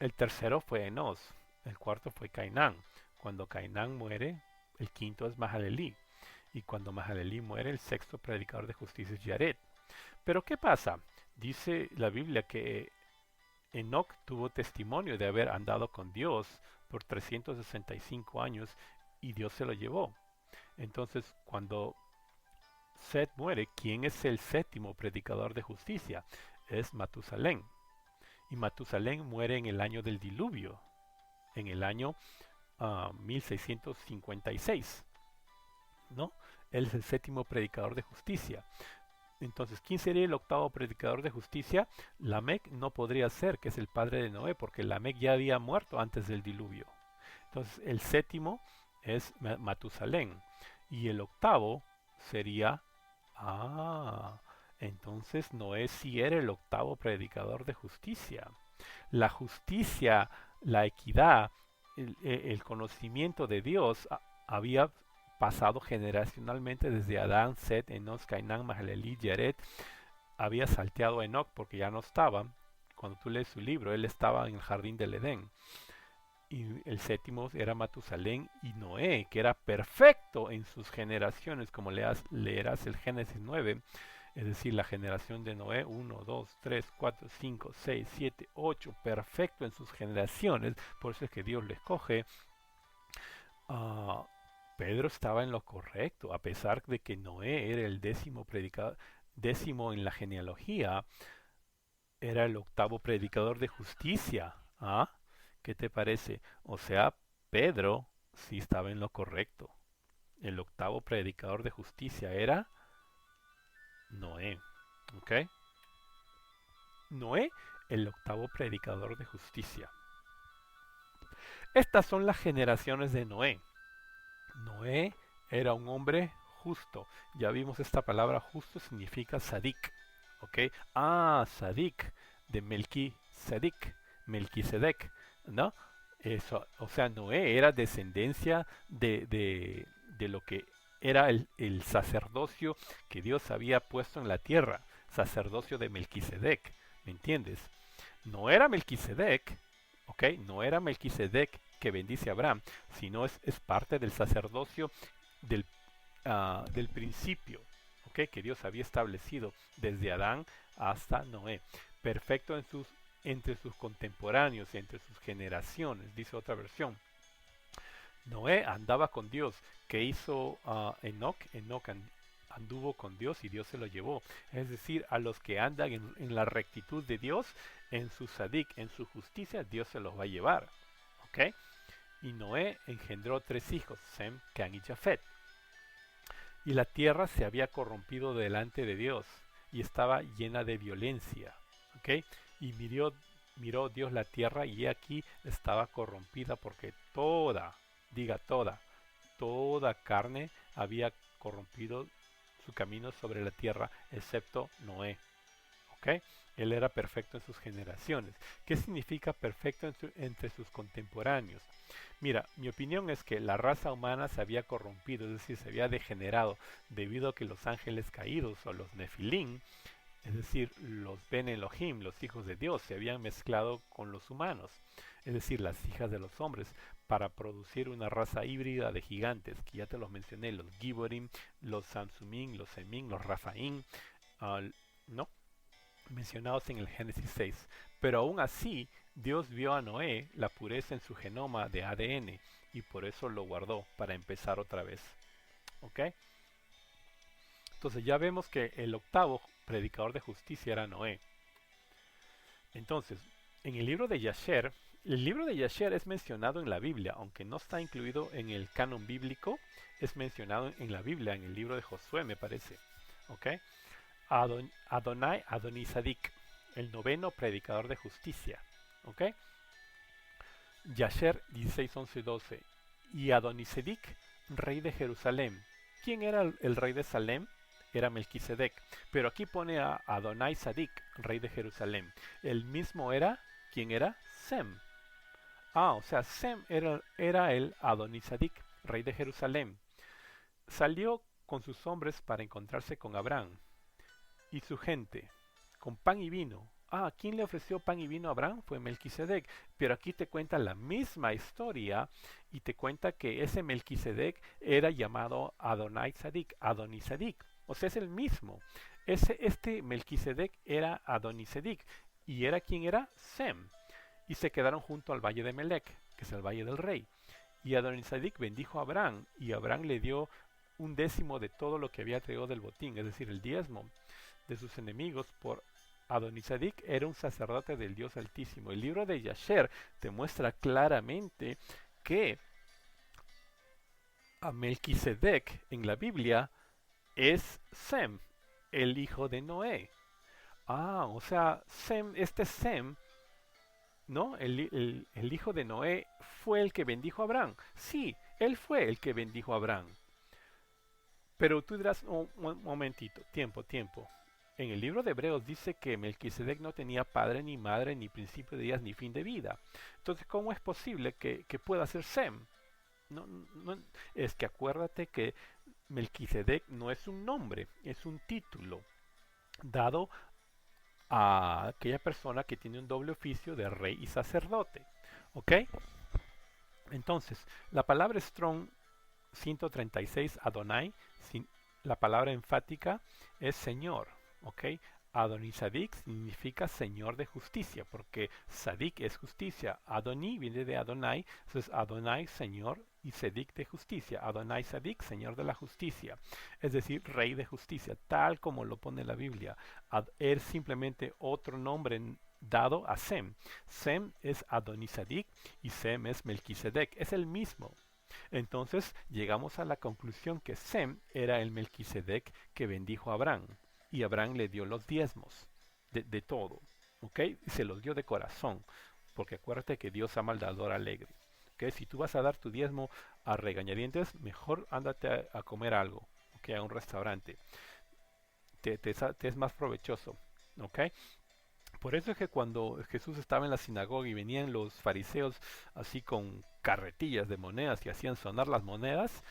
El tercero fue Enos, el cuarto fue Cainán. Cuando Cainán muere, el quinto es Mahalaleel. Y cuando Mahalaleel muere, el sexto predicador de justicia es Yared. Pero ¿qué pasa? Dice la Biblia que Enoc tuvo testimonio de haber andado con Dios por 365 años y Dios se lo llevó. Entonces, cuando Set muere, ¿quién es el séptimo predicador de justicia? Es Matusalén. Y Matusalén muere en el año del diluvio, en el año 1656, ¿no? Él es el séptimo predicador de justicia. Entonces, ¿quién sería el octavo predicador de justicia? Lamec no podría ser, que es el padre de Noé, porque Lamec ya había muerto antes del diluvio. Entonces, el séptimo es Matusalén. Y el octavo sería... entonces Noé sí era el octavo predicador de justicia. La justicia, la equidad, el conocimiento de Dios había pasado generacionalmente desde Adán, Set, Enos, Cainán, Mahalaleel, Yared. Había salteado a Enoc porque ya no estaba. Cuando tú lees su libro, él estaba en el jardín del Edén. Y el séptimo era Matusalén y Noé, que era perfecto en sus generaciones, como leerás el Génesis 9, es decir, la generación de Noé, 1, 2, 3, 4, 5, 6, 7, 8, perfecto en sus generaciones, por eso es que Dios lo escoge. Pedro estaba en lo correcto, a pesar de que Noé era el décimo predicador, décimo en la genealogía, era el octavo predicador de justicia. ¿Qué te parece? O sea, Pedro sí estaba en lo correcto. El octavo predicador de justicia era Noé. ¿Ok? Noé, el octavo predicador de justicia. Estas son las generaciones de Noé. Noé era un hombre justo. Ya vimos esta palabra justo significa sadik. ¿Ok? Sadik de Melquisedec, ¿no? Eso, o sea, Noé era descendencia de lo que era el sacerdocio que Dios había puesto en la tierra, sacerdocio de Melquisedec, ¿me entiendes? No era Melquisedec, ¿ok? No era Melquisedec que bendice a Abraham, sino es parte del sacerdocio del, del principio, ¿ok? Que Dios había establecido desde Adán hasta Noé. Perfecto entre sus contemporáneos, entre sus generaciones, dice otra versión. Noé andaba con Dios. ¿Qué hizo Enoc? Enoc anduvo con Dios y Dios se lo llevó. Es decir, a los que andan en la rectitud de Dios, en su sadik, en su justicia, Dios se los va a llevar. ¿Ok? Y Noé engendró 3 hijos, Sem, Can y Jafet. Y la tierra se había corrompido delante de Dios y estaba llena de violencia. ¿Ok? Y miró Dios la tierra y aquí estaba corrompida porque diga toda carne había corrompido su camino sobre la tierra, excepto Noé. ¿Ok? Él era perfecto en sus generaciones. ¿Qué significa perfecto entre sus contemporáneos? Mira, mi opinión es que la raza humana se había corrompido, es decir, se había degenerado debido a que los ángeles caídos o los Nefilim, es decir, los Ben Elohim, los hijos de Dios, se habían mezclado con los humanos, es decir, las hijas de los hombres, para producir una raza híbrida de gigantes, que ya te los mencioné, los Giborim, los Samsumim, los Semim, los Rafaim, ¿no? Mencionados en el Génesis 6. Pero aún así, Dios vio a Noé la pureza en su genoma de ADN y por eso lo guardó para empezar otra vez. ¿Ok? Entonces ya vemos que el octavo predicador de justicia era Noé. Entonces, en el libro de Yasher, El libro de Yasher es mencionado en la Biblia, aunque no está incluido en el canon bíblico, es mencionado en la Biblia, en el libro de Josué, me parece. ¿Ok? Adonai Adonisadik, el noveno predicador de justicia. ¿Ok? Yasher 16, 11 y 12. Y Adonisedec, rey de Jerusalén. ¿Quién era el rey de Salem? Era Melquisedec. Pero aquí pone a Adonai Sadik, rey de Jerusalén. El mismo era, ¿quién era? Sem. Ah, o sea, Sem era el Adonisadik, rey de Jerusalén. Salió con sus hombres para encontrarse con Abraham y su gente, con pan y vino. Ah, ¿quién le ofreció pan y vino a Abraham? Fue Melquisedec. Pero aquí te cuenta la misma historia y te cuenta que ese Melquisedec era llamado Adonai Sadik, Adonisadik. O sea, es el mismo. Este Melquisedec era Adonisadik. ¿Y era quién era? Sem. Y se quedaron junto al valle de Melec, que es el valle del rey. Y Adonisadik bendijo a Abraham, y Abraham le dio un décimo de todo lo que había traído del botín, es decir, el diezmo de sus enemigos. Por Adonisadik era un sacerdote del Dios Altísimo. El libro de Yasher te muestra claramente que a Melquisedec en la Biblia es Sem, el hijo de Noé. Ah, o sea, este Sem, ¿no? El hijo de Noé fue el que bendijo a Abraham. Sí, él fue el que bendijo a Abraham. Pero tú dirás, un momentito, tiempo. En el libro de Hebreos dice que Melquisedec no tenía padre, ni madre, ni principio de días, ni fin de vida. Entonces, ¿cómo es posible que pueda ser Sem? No, es que acuérdate que Melquisedec no es un nombre, es un título dado a aquella persona que tiene un doble oficio de rey y sacerdote. ¿Ok? Entonces, la palabra Strong 136, Adonai, la palabra enfática es Señor. ¿Ok? Adonisadik significa Señor de justicia, porque Sadik es justicia. Adoni viene de Adonai, entonces Adonai, Señor, y Sedik de justicia. Adonai Sadik, Señor de la justicia, es decir, Rey de justicia, tal como lo pone la Biblia. Es simplemente otro nombre dado a Sem. Sem es Adonisadik y Sem es Melquisedec, es el mismo. Entonces llegamos a la conclusión que Sem era el Melquisedec que bendijo a Abraham. Y Abraham le dio los diezmos de todo, ¿ok? Y se los dio de corazón, porque acuérdate que Dios ama al dador alegre, ¿ok? Si tú vas a dar tu diezmo a regañadientes, mejor ándate a comer algo, ¿ok? A un restaurante. Te es más provechoso, ¿ok? Por eso es que cuando Jesús estaba en la sinagoga y venían los fariseos así con carretillas de monedas y hacían sonar las monedas,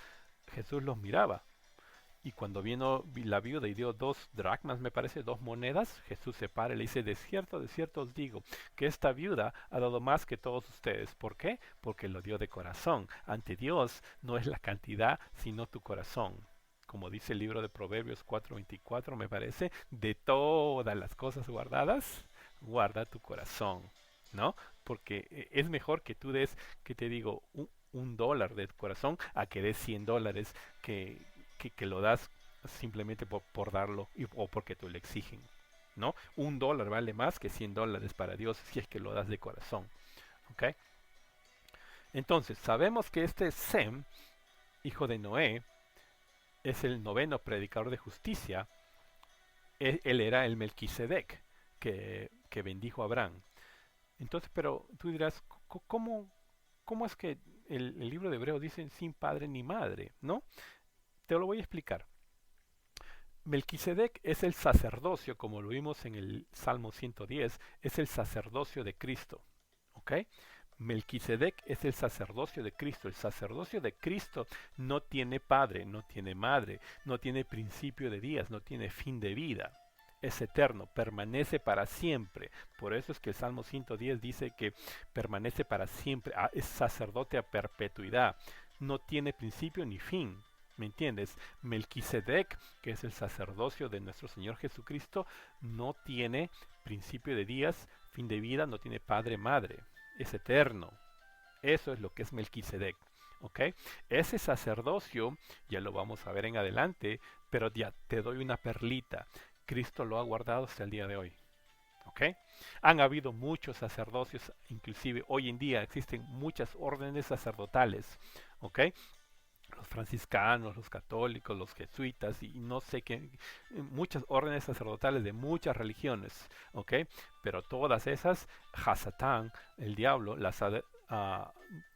Jesús los miraba. Y cuando vino la viuda y dio 2 dracmas, me parece, 2 monedas, Jesús se para y le dice, de cierto os digo, que esta viuda ha dado más que todos ustedes. ¿Por qué? Porque lo dio de corazón. Ante Dios no es la cantidad, sino tu corazón. Como dice el libro de Proverbios 4:24, me parece, de todas las cosas guardadas, guarda tu corazón, ¿no? Porque es mejor que tú des, que te digo, un dólar de corazón a que des $100 que lo das simplemente por darlo o porque te lo exigen, ¿no? $1 vale más que $100 para Dios si es que lo das de corazón, ¿ok? Entonces, sabemos que este Sem, hijo de Noé, es el noveno predicador de justicia. Él era el Melquisedec que bendijo a Abraham. Entonces, pero tú dirás, ¿cómo es que el libro de Hebreos dice sin padre ni madre? ¿No? Te lo voy a explicar. Melquisedec es el sacerdocio, como lo vimos en el Salmo 110, es el sacerdocio de Cristo. ¿Ok? Melquisedec es el sacerdocio de Cristo. El sacerdocio de Cristo no tiene padre, no tiene madre, no tiene principio de días, no tiene fin de vida. Es eterno, permanece para siempre. Por eso es que el Salmo 110 dice que permanece para siempre, es sacerdote a perpetuidad. No tiene principio ni fin. ¿Me entiendes? Melquisedec, que es el sacerdocio de nuestro Señor Jesucristo, no tiene principio de días, fin de vida, no tiene padre, madre. Es eterno. Eso es lo que es Melquisedec. ¿Ok? Ese sacerdocio, ya lo vamos a ver en adelante, pero ya te doy una perlita. Cristo lo ha guardado hasta el día de hoy. ¿Ok? Han habido muchos sacerdocios, inclusive hoy en día existen muchas órdenes sacerdotales. ¿Ok? Los franciscanos, los católicos, los jesuitas y no sé qué, muchas órdenes sacerdotales de muchas religiones, ¿ok? Pero todas esas, Hasatán, el diablo, las ha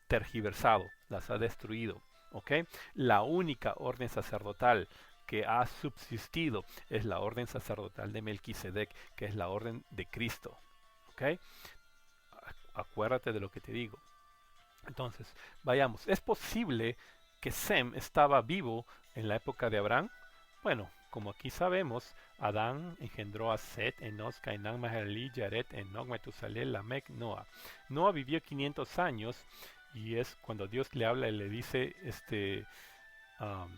tergiversado, las ha destruido, ¿ok? La única orden sacerdotal que ha subsistido es la orden sacerdotal de Melquisedec, que es la orden de Cristo, ¿ok? Acuérdate de lo que te digo. Entonces, vayamos, ¿es posible que Sem estaba vivo en la época de Abraham? Bueno, como aquí sabemos, Adán engendró a Set, Enos, Cainán, Mahalaleel, Yaret, Enoc, Metusalel, Lamec, Noah. Noah vivió 500 años y es cuando Dios le habla y le dice, um,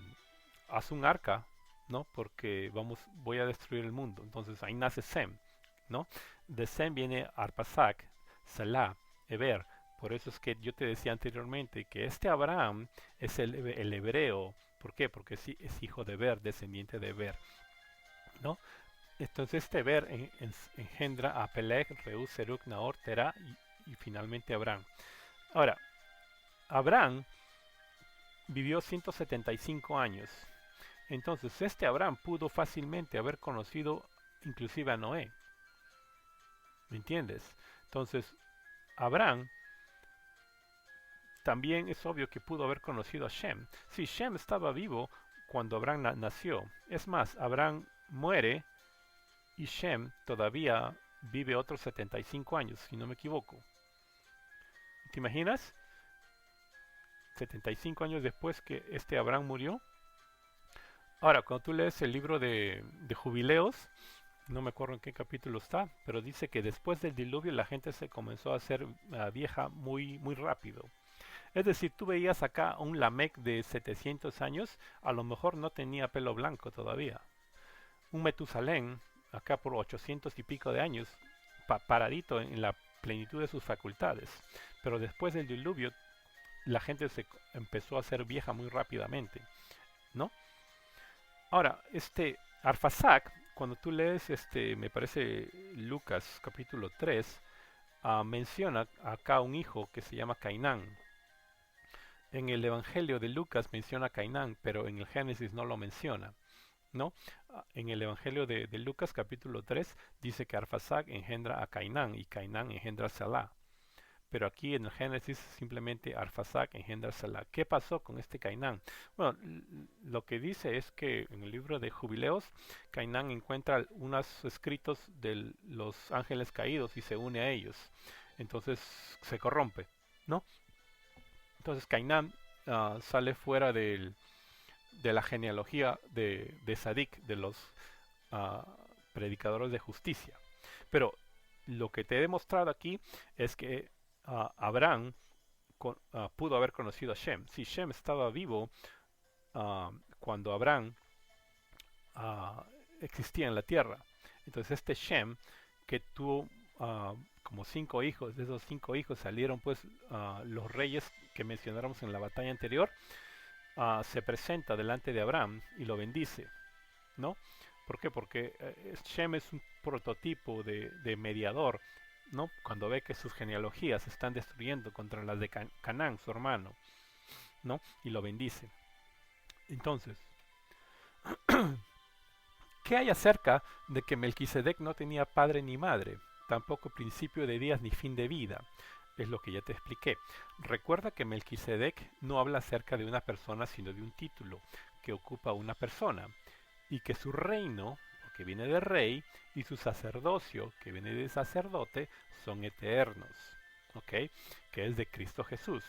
haz un arca, ¿no? Porque voy a destruir el mundo. Entonces ahí nace Sem, ¿no? De Sem viene Arphaxad, Salah, Eber. Por eso es que yo te decía anteriormente que este Abraham es el hebreo. ¿Por qué? Porque es hijo de Eber, descendiente de Eber, ¿no? Entonces este Eber engendra a Peleg, Reú, Serug, Nahor, Terah y finalmente Abraham. Ahora, Abraham vivió 175 años. Entonces este Abraham pudo fácilmente haber conocido inclusive a Noé. ¿Me entiendes? Entonces Abraham también es obvio que pudo haber conocido a Shem. Sí, Shem estaba vivo cuando Abraham nació. Es más, Abraham muere y Shem todavía vive otros 75 años, si no me equivoco. ¿Te imaginas? 75 años después que este Abraham murió. Ahora, cuando tú lees el libro de Jubileos, no me acuerdo en qué capítulo está, pero dice que después del diluvio la gente se comenzó a hacer vieja muy, muy rápido. Es decir, tú veías acá un Lamec de 700 años, a lo mejor no tenía pelo blanco todavía. Un Metusalén, acá por 800 y pico de años, paradito en la plenitud de sus facultades. Pero después del diluvio, la gente se empezó a hacer vieja muy rápidamente, ¿no? Ahora, Arphaxad, cuando tú lees, me parece Lucas capítulo 3, menciona acá un hijo que se llama Cainán. En el Evangelio de Lucas menciona a Cainán, pero en el Génesis no lo menciona, ¿no? En el Evangelio de Lucas capítulo 3 dice que Arphaxad engendra a Cainán y Cainán engendra a Salah. Pero aquí en el Génesis simplemente Arphaxad engendra a Salah. ¿Qué pasó con este Cainán? Bueno, lo que dice es que en el libro de Jubileos, Cainán encuentra unos escritos de los ángeles caídos y se une a ellos. Entonces se corrompe, ¿no? Entonces Cainán sale fuera de la genealogía de Sadik, de los uh, predicadores de justicia. Pero lo que te he demostrado aquí es que Abraham pudo haber conocido a Shem. Si Shem estaba vivo cuando Abraham existía en la tierra. Entonces este Shem, que tuvo como 5 hijos, de esos 5 hijos salieron pues los reyes que mencionáramos en la batalla anterior, se presenta delante de Abraham y lo bendice, ¿no? ¿Por qué? Porque Shem es un prototipo de mediador, ¿no? Cuando ve que sus genealogías se están destruyendo contra las de Canaán, su hermano, ¿no? Y lo bendice. Entonces, ¿qué hay acerca de que Melquisedec no tenía padre ni madre, tampoco principio de días ni fin de vida? Es lo que ya te expliqué. Recuerda que Melquisedec no habla acerca de una persona, sino de un título que ocupa una persona, y que su reino, que viene de rey, y su sacerdocio, que viene de sacerdote, son eternos, ¿ok? Que es de Cristo Jesús,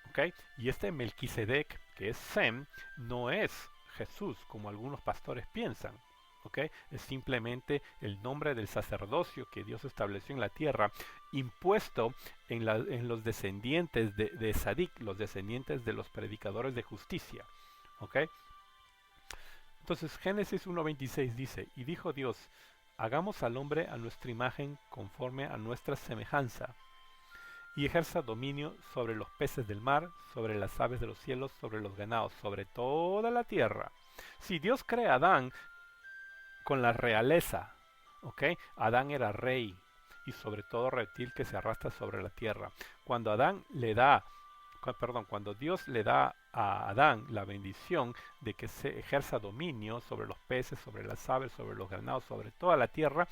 ¿ok? Y este Melquisedec, que es Sem, no es Jesús, como algunos pastores piensan, ¿ok? Es simplemente el nombre del sacerdocio que Dios estableció en la tierra, impuesto en los descendientes de Sadik, los descendientes de los predicadores de justicia, ¿ok? Entonces Génesis 1.26 dice, y dijo Dios, hagamos al hombre a nuestra imagen conforme a nuestra semejanza, y ejerza dominio sobre los peces del mar, sobre las aves de los cielos, sobre los ganados, sobre toda la tierra. Si Dios crea a Adán con la realeza, ¿ok? Adán era rey y sobre todo reptil que se arrastra sobre la tierra. Cuando Adán le da, perdón, cuando Dios le da a Adán la bendición de que se ejerza dominio sobre los peces, sobre las aves, sobre los granados, sobre toda la tierra,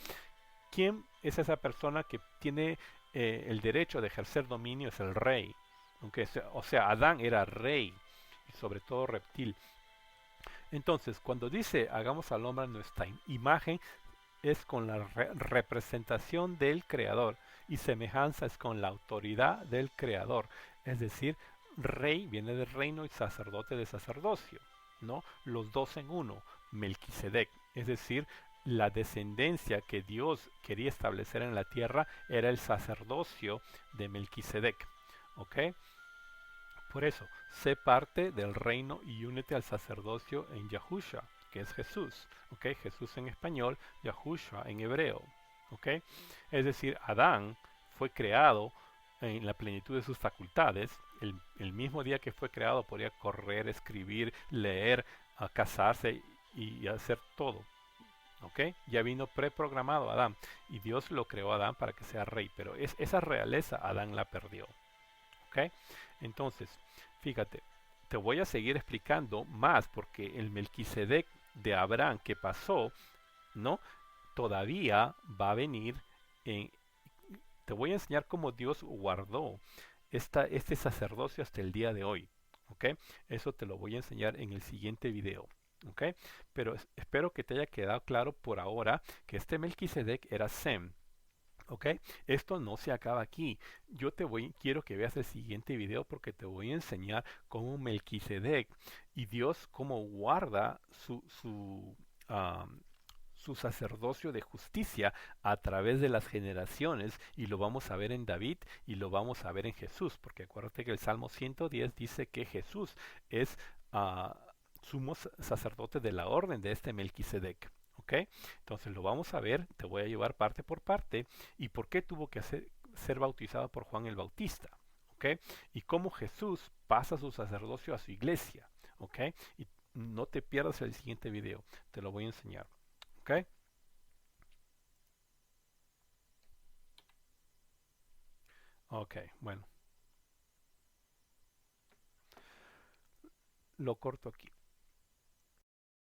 ¿quién es esa persona que tiene el derecho de ejercer dominio? Es el rey. ¿Ok? O sea, Adán era rey y sobre todo reptil. Entonces, cuando dice hagamos al hombre a nuestra imagen, es con la representación del creador y semejanza es con la autoridad del creador. Es decir, rey viene de reino y sacerdote de sacerdocio, ¿no? Los dos en uno, Melquisedec. Es decir, la descendencia que Dios quería establecer en la tierra era el sacerdocio de Melquisedec. ¿Ok? Por eso, sé parte del reino y únete al sacerdocio en Yahusha, que es Jesús. ¿Ok? Jesús en español, Yahusha en hebreo. ¿Ok? Es decir, Adán fue creado en la plenitud de sus facultades. El mismo día que fue creado podía correr, escribir, leer, casarse y hacer todo. ¿Ok? Ya vino preprogramado Adán y Dios lo creó a Adán para que sea rey, pero esa realeza Adán la perdió. ¿Ok? Entonces, fíjate, te voy a seguir explicando más porque el Melquisedec de Abraham que pasó, ¿no? Todavía va a venir en... Te voy a enseñar cómo Dios guardó este sacerdocio hasta el día de hoy. ¿Ok? Eso te lo voy a enseñar en el siguiente video. ¿Ok? Pero espero que te haya quedado claro por ahora que este Melquisedec era Sem. ¿Ok? Esto no se acaba aquí. Quiero que veas el siguiente video porque te voy a enseñar cómo Melquisedec y Dios cómo guarda su sacerdocio de justicia a través de las generaciones y lo vamos a ver en David y lo vamos a ver en Jesús, porque acuérdate que el Salmo 110 dice que Jesús es uh, sumo sacerdote de la orden de este Melquisedec. ¿Ok? Entonces lo vamos a ver, te voy a llevar parte por parte y por qué tuvo que ser bautizado por Juan el Bautista. ¿Ok? Y cómo Jesús pasa su sacerdocio a su iglesia. ¿Ok? Y no te pierdas el siguiente video, te lo voy a enseñar. ¿Ok? Ok, bueno, lo corto aquí.